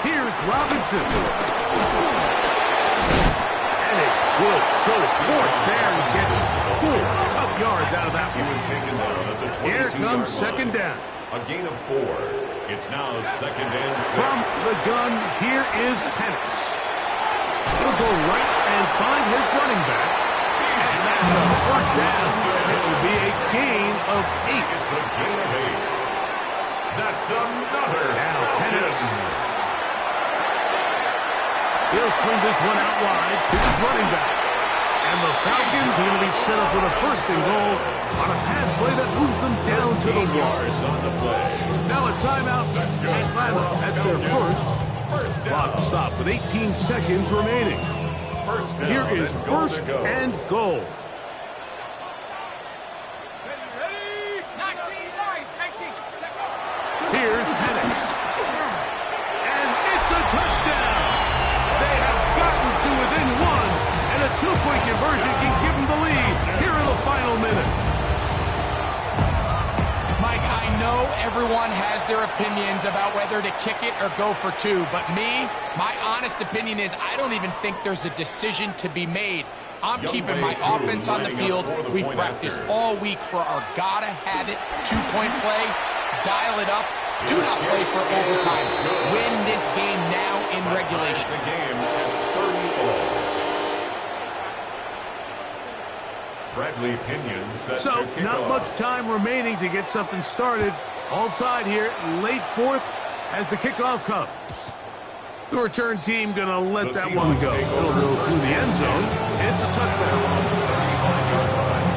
Here's Robinson. And it will show force there and get 4 tough yards out of that He was taken down at the 22-yard line. Here comes 2nd down. A gain of 4. It's now 2nd and 6. From the gun, here is Penix. He'll go right and find his running back. And that's a first down. It will be a gain of 8. It's a gain of 8. That's another. Now Penix. He'll swing this one out wide to his running back. And the Falcons are going to be set up with a 1st and goal on a pass play that moves them down to the 1. On the play. Now a timeout. Atlanta. That's their first. Clock stop with 18 seconds remaining. Here is 1st and goal. Here's Penix. And it's a touchdown. They have gotten to within 1, and a 2-point conversion can give them the lead here in the final minute. Mike, I know everyone has their opinions about whether to kick it or go for two, but me, my honest opinion is I don't even think there's a decision to be made. I'm keeping my offense on the field. We've practiced all week for our gotta-have-it two-point play. Dial it up. Do not play for overtime. Win this game now in regulation. The game at 30 all. Bradley Pinion set So, to kick not off. much time remaining to get something started. All tied here, late fourth, as the kickoff comes. The return team going to let that one go. It'll go through the end zone. It's a touchdown. 35-yard line.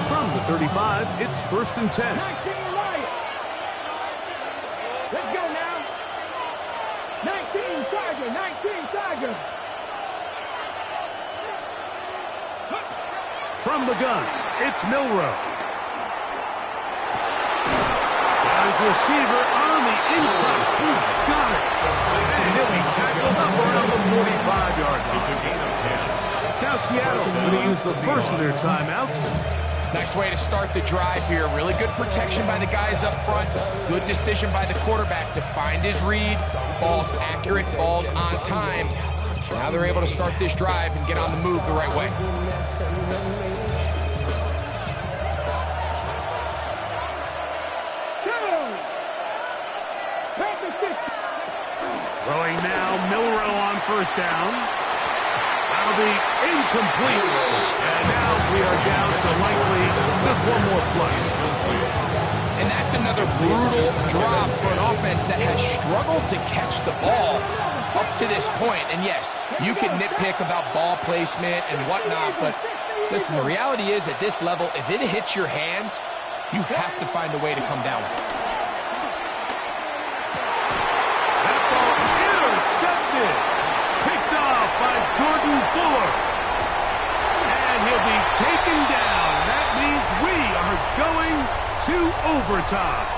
From the 35, it's 1st and 10. 19 Lions. Let's go now. 19 Tiger, 19 Tiger. From the gun, it's Milrow. His receiver on the incline. He's got it. And he'll be tackled up around the 45-yard line. It's a gain of 10. Now Seattle going to use the first of their timeouts. Nice way to start the drive here. Really good protection by the guys up front. Good decision by the quarterback to find his read. Ball's accurate, ball's on time. Now they're able to start this drive and get on the move the right way. Throwing now, Milrow on first down. That'll be incomplete. And now we are down to likely just one more play. And that's another brutal drop for an offense that has struggled to catch the ball up to this point. And yes, you can nitpick about ball placement and whatnot, but listen, the reality is at this level, if it hits your hands, you have to find a way to come down with it. Picked off by Jordan Fuller. And he'll be taken down. That means we are going to overtime.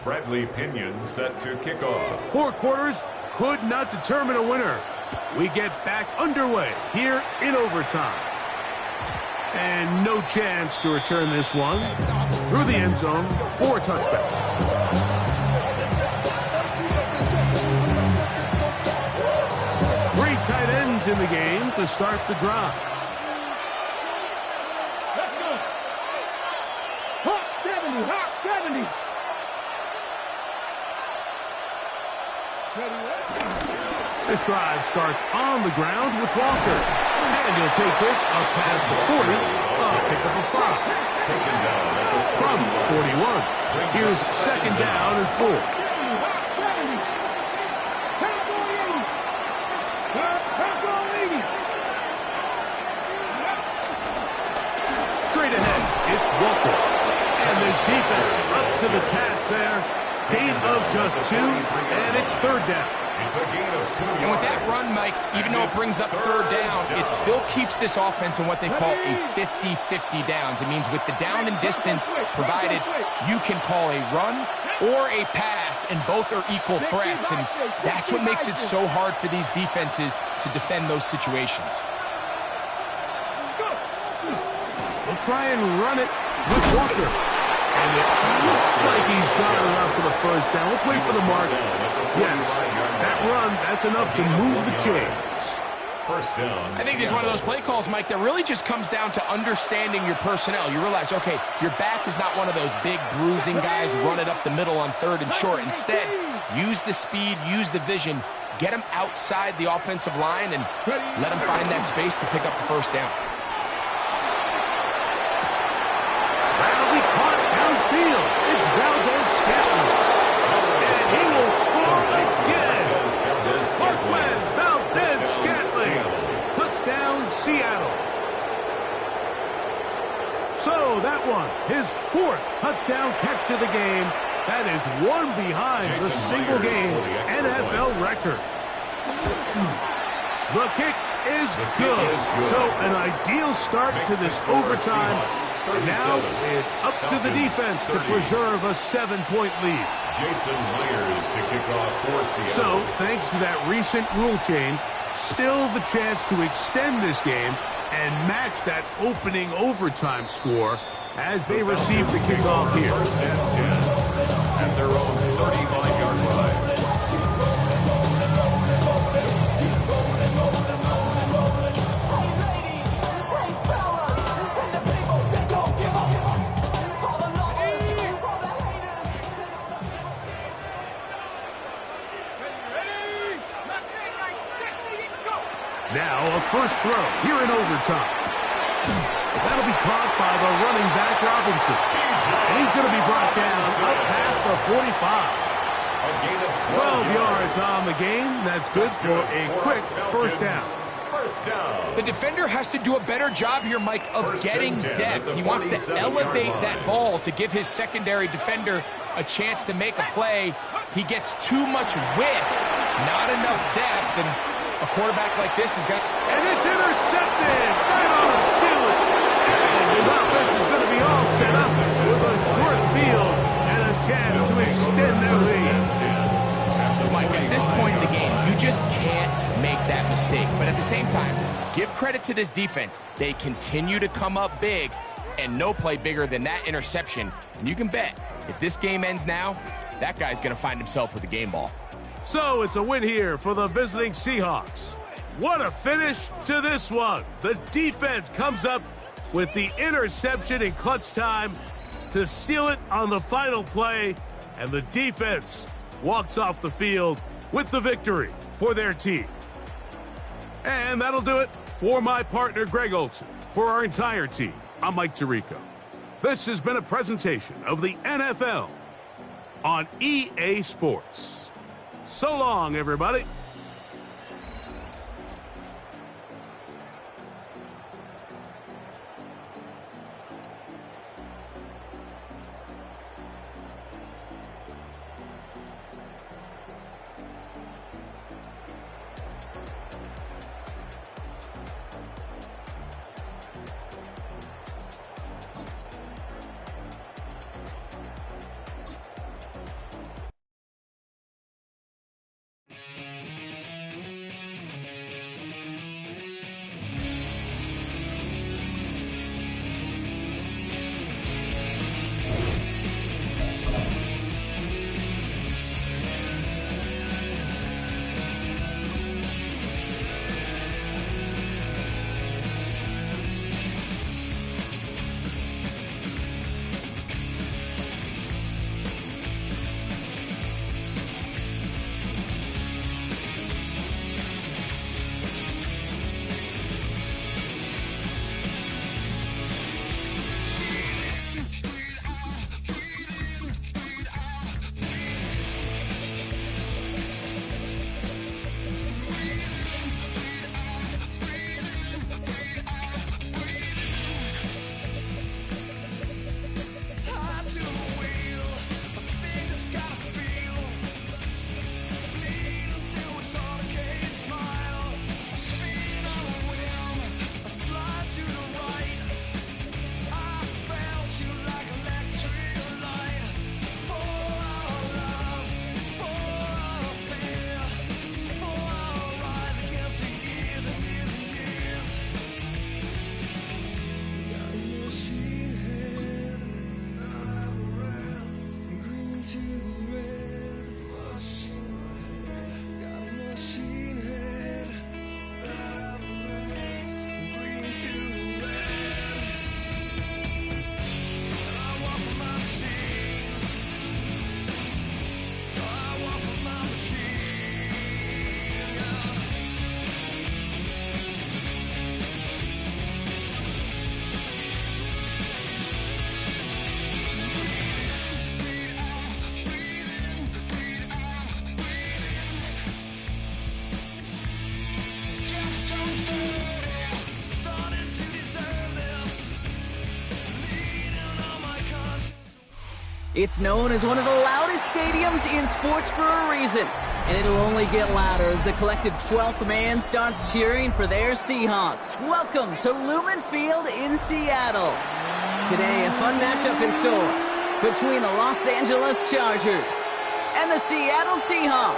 Bradley Pinion set to kick off. 4 quarters could not determine a winner. We get back underway here in overtime. And no chance to return this one. Through the end zone for a touchback. Three tight ends in the game to start the drive. Let's go. Hot 70, hot 70. This drive starts on the ground with Walker. And he'll take this up past the 40. Pick up a 5. Taken down at the From 41. Here's 2nd down and 4. Straight ahead, it's Walker. And this defense up to the task there. Gain of just 2, and it's 3rd down. It's a gain of 2 yards. And with that run, Mike, even though it brings up 3rd down, it still keeps this offense in what they call a 50-50 downs. It means with the down and distance provided, you can call a run or a pass, and both are equal threats. And that's what makes it so hard for these defenses to defend those situations. They'll try and run it with Walker. And it looks like he's got enough for the first down. Let's wait for the mark. Yes, that run, that's enough to move the chains. First down. I think it's one of those play calls, Mike, that really just comes down to understanding your personnel. You realize, okay, your back is not one of those big bruising guys, run it up the middle on 3rd and short. Instead, use the speed, use the vision, get them outside the offensive line, and let them find that space to pick up the first down. That'll be caught downfield. It's Valdez-Scantling. And he will score again. Marquez Valdez-Scantling. Touchdown, Seattle. So one, his 4th touchdown catch of the game. That is one behind the single-game NFL record. The kick is good. So an ideal start to this overtime. And now it's up to the defense to preserve a 7-point lead. Jason Myers to kick off for Seattle. So, thanks to that recent rule change, still the chance to extend this game and match that opening overtime score as they receive the kickoff here. First and 10 at their own 35-yard line. Now a first throw here in overtime. That'll be caught by the running back Robinson. And he's going to be brought down up past the 45. 12 yards on the game. That's good for a quick first down. The defender has to do a better job here, Mike, of getting depth. He wants to elevate that ball to give his secondary defender a chance to make a play. He gets too much width, not enough depth, and a quarterback like this has got... And it's intercepted! Right on the ceiling! And his offense is going to be all set up with a short field and a chance to extend their lead. Mike, at this point in the game, you just can't make that mistake. But at the same time, give credit to this defense. They continue to come up big, and no play bigger than that interception. And you can bet, if this game ends now, that guy's going to find himself with a game ball. So it's a win here for the visiting Seahawks. What a finish to this one. The defense comes up with the interception in clutch time to seal it on the final play, and the defense walks off the field with the victory for their team. And that'll do it for my partner, Greg Olson. For our entire team, I'm Mike Tirico. This has been a presentation of the NFL on EA Sports. So long, everybody. It's known as one of the loudest stadiums in sports for a reason, and it'll only get louder as the collective 12th man starts cheering for their Seahawks. Welcome to Lumen Field in Seattle. Today, a fun matchup in store between the Los Angeles Chargers and the Seattle Seahawks.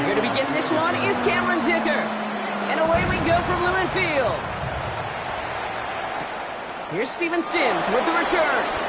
Here to begin this one is Cameron Dicker. And away we go from Lumen Field. Here's Steven Sims with the return.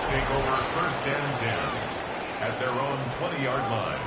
take over 1st and 10 at their own 20-yard line.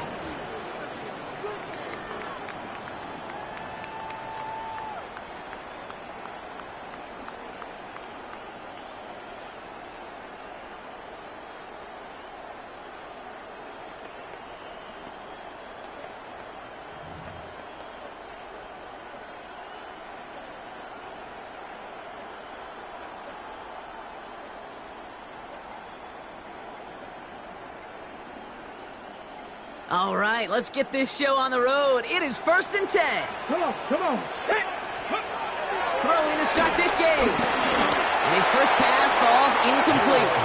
All right, let's get this show on the road. It is 1st and 10. Come on, come on. Hey. Throw in to start this game. And his first pass falls incomplete.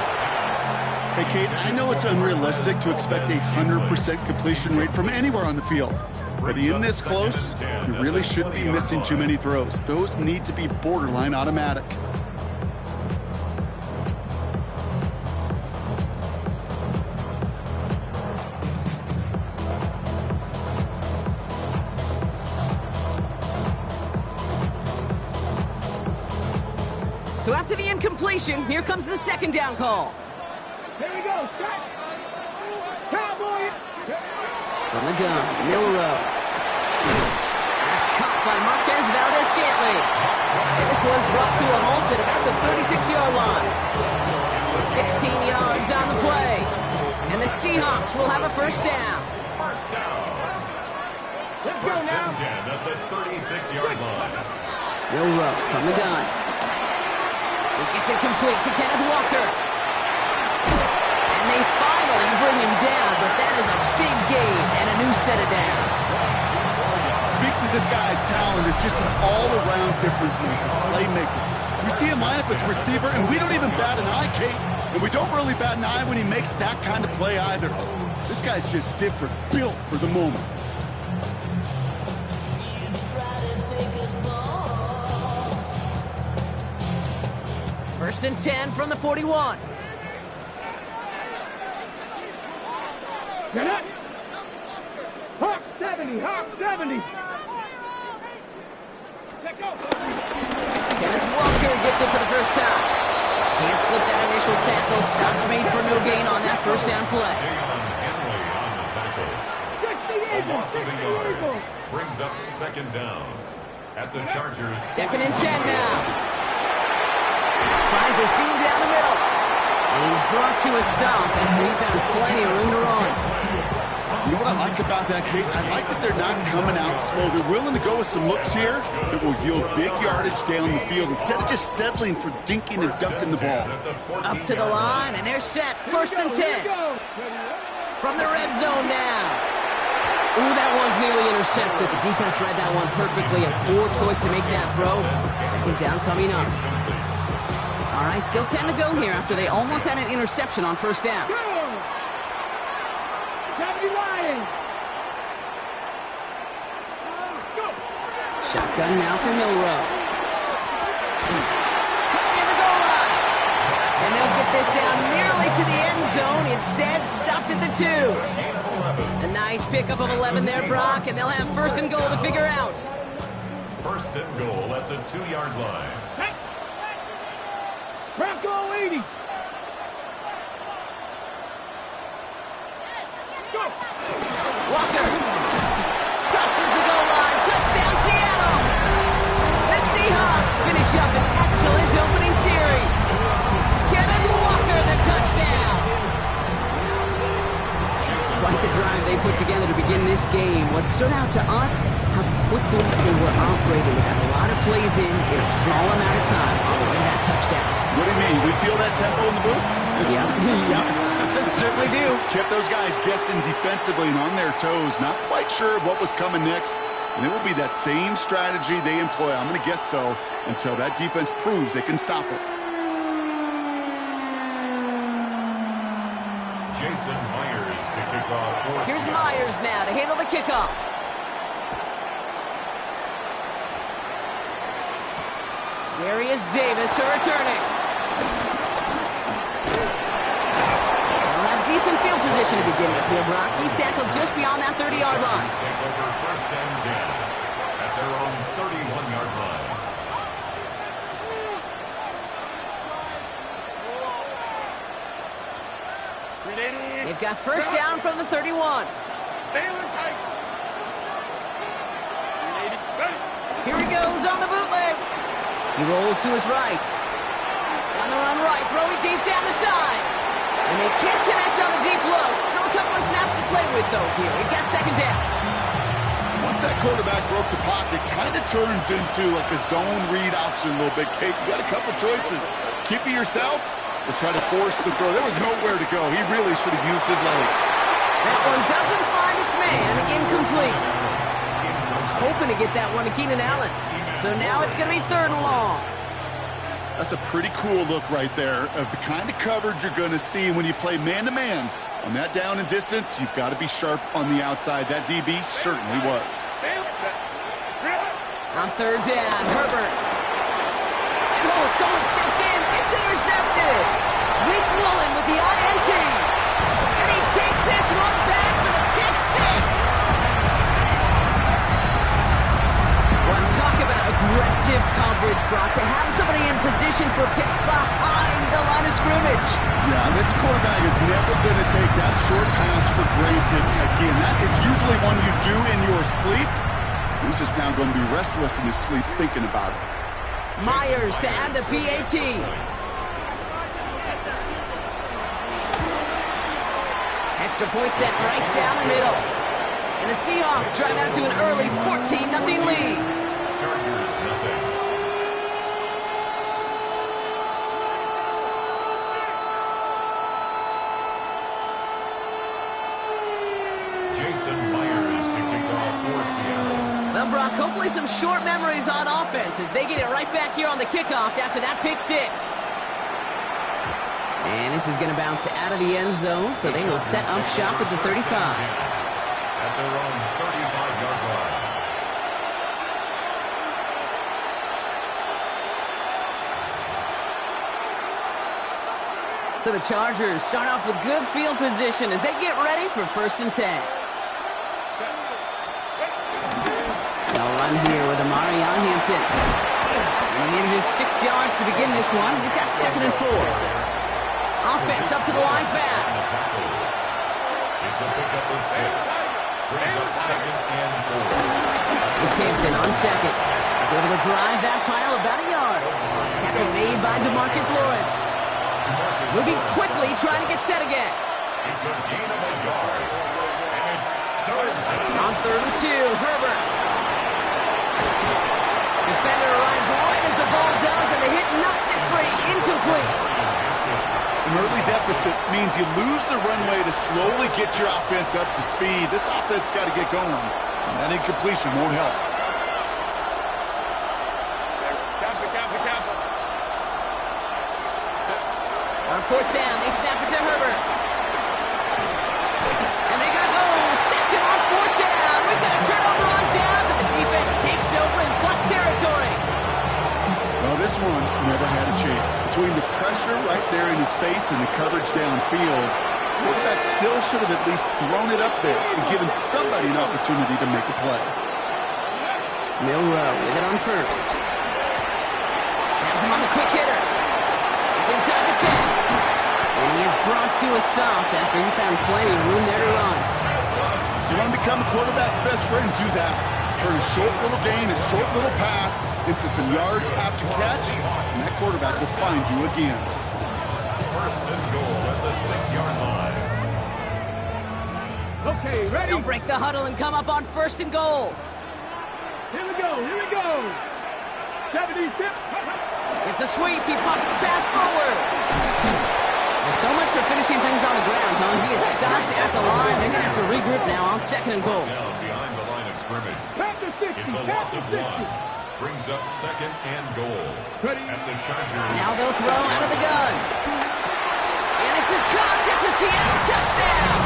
Hey, Kate, I know it's unrealistic to expect a 100% completion rate from anywhere on the field. But in this close, you really shouldn't be missing too many throws. Those need to be borderline automatic. So after the incompletion, here comes the 2nd down call. Here we go. Strike. Cowboy. From the gun, Milrow. That's caught by Marquez Valdez-Scantling. And this one's brought to a halt at about the 36-yard line. 16 yards on the play. And the Seahawks will have a 1st down. First down. Let's go First now. and 10 at the 36-yard line. Milrow from the gun. It gets it complete to Kenneth Walker. And they finally bring him down, but that is a big gain and a new set of down. Speaks to this guy's talent as just an all-around difference maker, playmaker. We see him line up as a receiver, and we don't even bat an eye, Kate. And we don't really bat an eye when he makes that kind of play either. This guy's just different, built for the moment. First and 10 from the 41. Get up. Hawk 70. Hawk 70. Let go. Kenneth Walker gets it for the first time. Can't slip that initial tackle. Stops made for no gain on that 1st down play. Henley on the tackle. A loss of a yard brings up 2nd down at the Chargers. 2nd and 10 now. Finds a seam down the middle. And he's brought to a stop after he found plenty of room to run. You know what I like about that, Kate? I like that they're not coming out slow. They're willing to go with some looks here that will yield big yardage down the field instead of just settling for dinking and ducking the ball. Up to the line, and they're set. 1st and 10. From the red zone now. Ooh, that one's nearly intercepted. The defense read that one perfectly. A poor choice to make that throw. 2nd down coming up. All right, still 10 to go here after they almost had an interception on 1st down. Shotgun now for Milrow. Near the goal line. And they'll get this down nearly to the end zone. Instead, stopped at the 2. A nice pickup of 11 there, Brock, and they'll have 1st and goal to figure out. 1st and goal at the 2-yard line. Bronco 80. Walker crosses the goal line. Touchdown, Seattle. The Seahawks finish up an excellent opening series. Kenneth Walker, the touchdown. Quite the drive they put together to begin this game. What stood out to us, how quickly they were operating. They got a lot of plays in a small amount of time on the way to that touchdown. What do you mean? We feel that tempo in the booth? Yeah, certainly do. Kept those guys guessing defensively and on their toes, not quite sure what was coming next. And it will be that same strategy they employ, I'm going to guess so, until that defense proves they can stop it. Jason Myers to kick off for Here's Seattle. Myers now to handle the kickoff. Darius Davis to return it. They'll have decent field position to begin with here, Brock. He's tackled just beyond that 30-yard line. Take over 1st and 10 at their own 31-yard line. They've got first down from the 31. Here he goes on the bootleg. He rolls to his right. On the run right, throwing deep down the side. And they can't connect on the deep low. Still a couple of snaps to play with, though, here. He got second down. Once that quarterback broke the pocket, kind of turns into like a zone read option a little bit. Kate, you got a couple choices. Keep it yourself or try to force the throw. There was nowhere to go. He really should have used his legs. That one doesn't find its man. Incomplete. I was hoping to get that one to Keenan Allen. So now it's going to be 3rd and long. That's a pretty cool look right there of the kind of coverage you're going to see when you play man-to-man. On that down and distance, you've got to be sharp on the outside. That DB certainly was. On 3rd down, Herbert. And someone stepped in. It's intercepted. Weak Woolen with the INT. And he takes this one back for the pick 6. Well, talk about aggressive coverage, Brock. To have somebody in position for pick behind the line of scrimmage. Yeah, this quarterback is never going to take that short pass for granted. Again, that is usually one you do in your sleep. He's just now going to be restless in his sleep thinking about it. Myers to add the PAT. Extra point set right down the middle. And the Seahawks drive out to an early 14-0 lead. Chargers, nothing. Jason Myers to kick off for Seattle. Well, Brock, hopefully some short memories on offense as they get it right back here on the kickoff after that pick 6. And this is going to bounce out of the end zone, so they will set up shop at the 35. At their own 35-yard line. So the Chargers start off with good field position as they get ready for 1st and 10. They'll run here with Amari on Hampton. And he manages 6 yards to begin this one. We've got 2nd and 4. Offense up to the line fast. It's a pickup of 6. Brings up 2nd and 4. It's Hampton on 2nd. He's able to drive that pile about a yard. Tackle made by DeMarcus Lawrence. Moving quickly, trying to get set again. It's a gain of a yard. And it's 3rd down. On 3rd and 2, Herbert. Defender arrives right as the ball does, and the hit knocks it free. Incomplete. An early deficit means you lose the runway to slowly get your offense up to speed. This offense got to get going, and that incompletion won't help. On 4th down, they snap it to Herbert. And they got sacked him on 4th down. We've got a turnover on downs, and the defense takes over in plus territory. Well, this one never had a chance. Between the pressure right there in his face and the coverage downfield, quarterback still should have at least thrown it up there and given somebody an opportunity to make a play. Milrow with it on 1st. Has him on the quick hitter. It's inside the 10. And he is brought to a stop after he found plenty of room there to run. You want to become a quarterback's best friend, do that. Turn a short little gain, a short little pass into some yards after catch, and that quarterback will find you again. 1st and goal at the 6-yard line. Okay, ready? They'll break the huddle and come up on 1st and goal. Here we go, here we go. 76. It's a sweep. He pops the pass forward. Well, so much for finishing things on the ground, huh? He is stopped at the line. They're going to have to regroup now on 2nd and goal. Down behind the line of scrimmage. It's a loss of 1. Brings up 2nd and goal. At the Chargers. Now they'll throw out of the gun. And this is caught. It's a Seattle touchdown.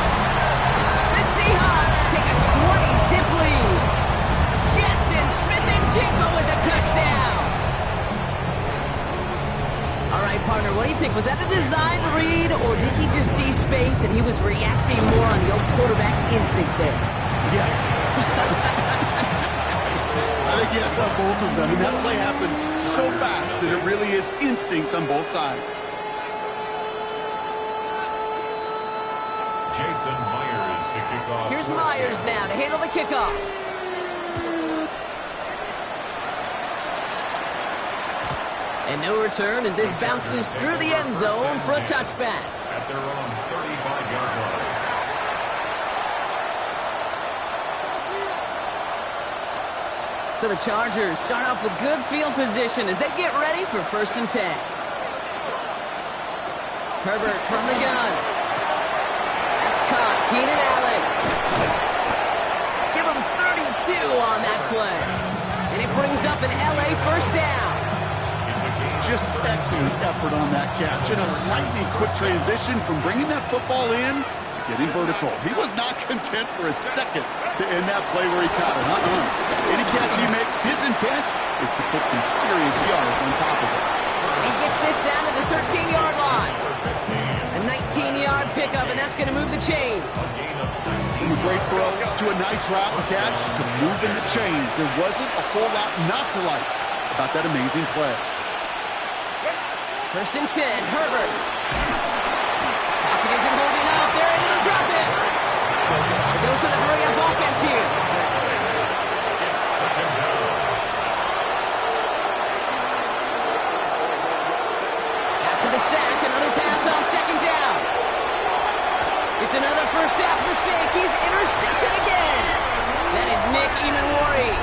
The Seahawks take a 20-zip lead. Jackson Smith-Njigba with a touchdown. All right, partner, what do you think? Was that a design read, or did he just see space and he was reacting more on the old quarterback instinct there? Yes. I think yes on both of them, and that play happens so fast that it really is instincts on both sides. Jason Myers to kick off. Here's Myers now to handle the kickoff. And no return as this bounces through the end zone for a touchback. At their own 35-yard line. So the Chargers start off with good field position as they get ready for 1st and 10. Herbert from the gun. That's caught. Keenan Allen. Give him 32 on that play. And it brings up an LA first down. Just excellent effort on that catch. And a lightning quick transition from bringing that football in to getting vertical. He was not content for a second to end that play where he caught it. Any catch he makes, his intent is to put some serious yards on top of it. And he gets this down to the 13-yard line. A 19-yard pickup, and that's going to move the chains. From a great throw to a nice route and catch to moving the chains. There wasn't a whole lot not to like about that amazing play. 1st and 10, Herbert. Pocket isn't holding up. They're able to drop it. It goes to the hurry-up offense here. After the sack, another pass on 2nd down. It's another first half mistake. He's intercepted again. That is Nick Emanwari.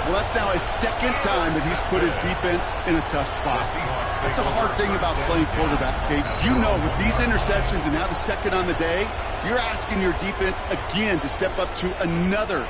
Well, that's now his 2nd time that he's put his defense in a tough spot. That's a hard thing about playing quarterback, Kate. You know, with these interceptions and now the 2nd on the day, you're asking your defense again to step up to another.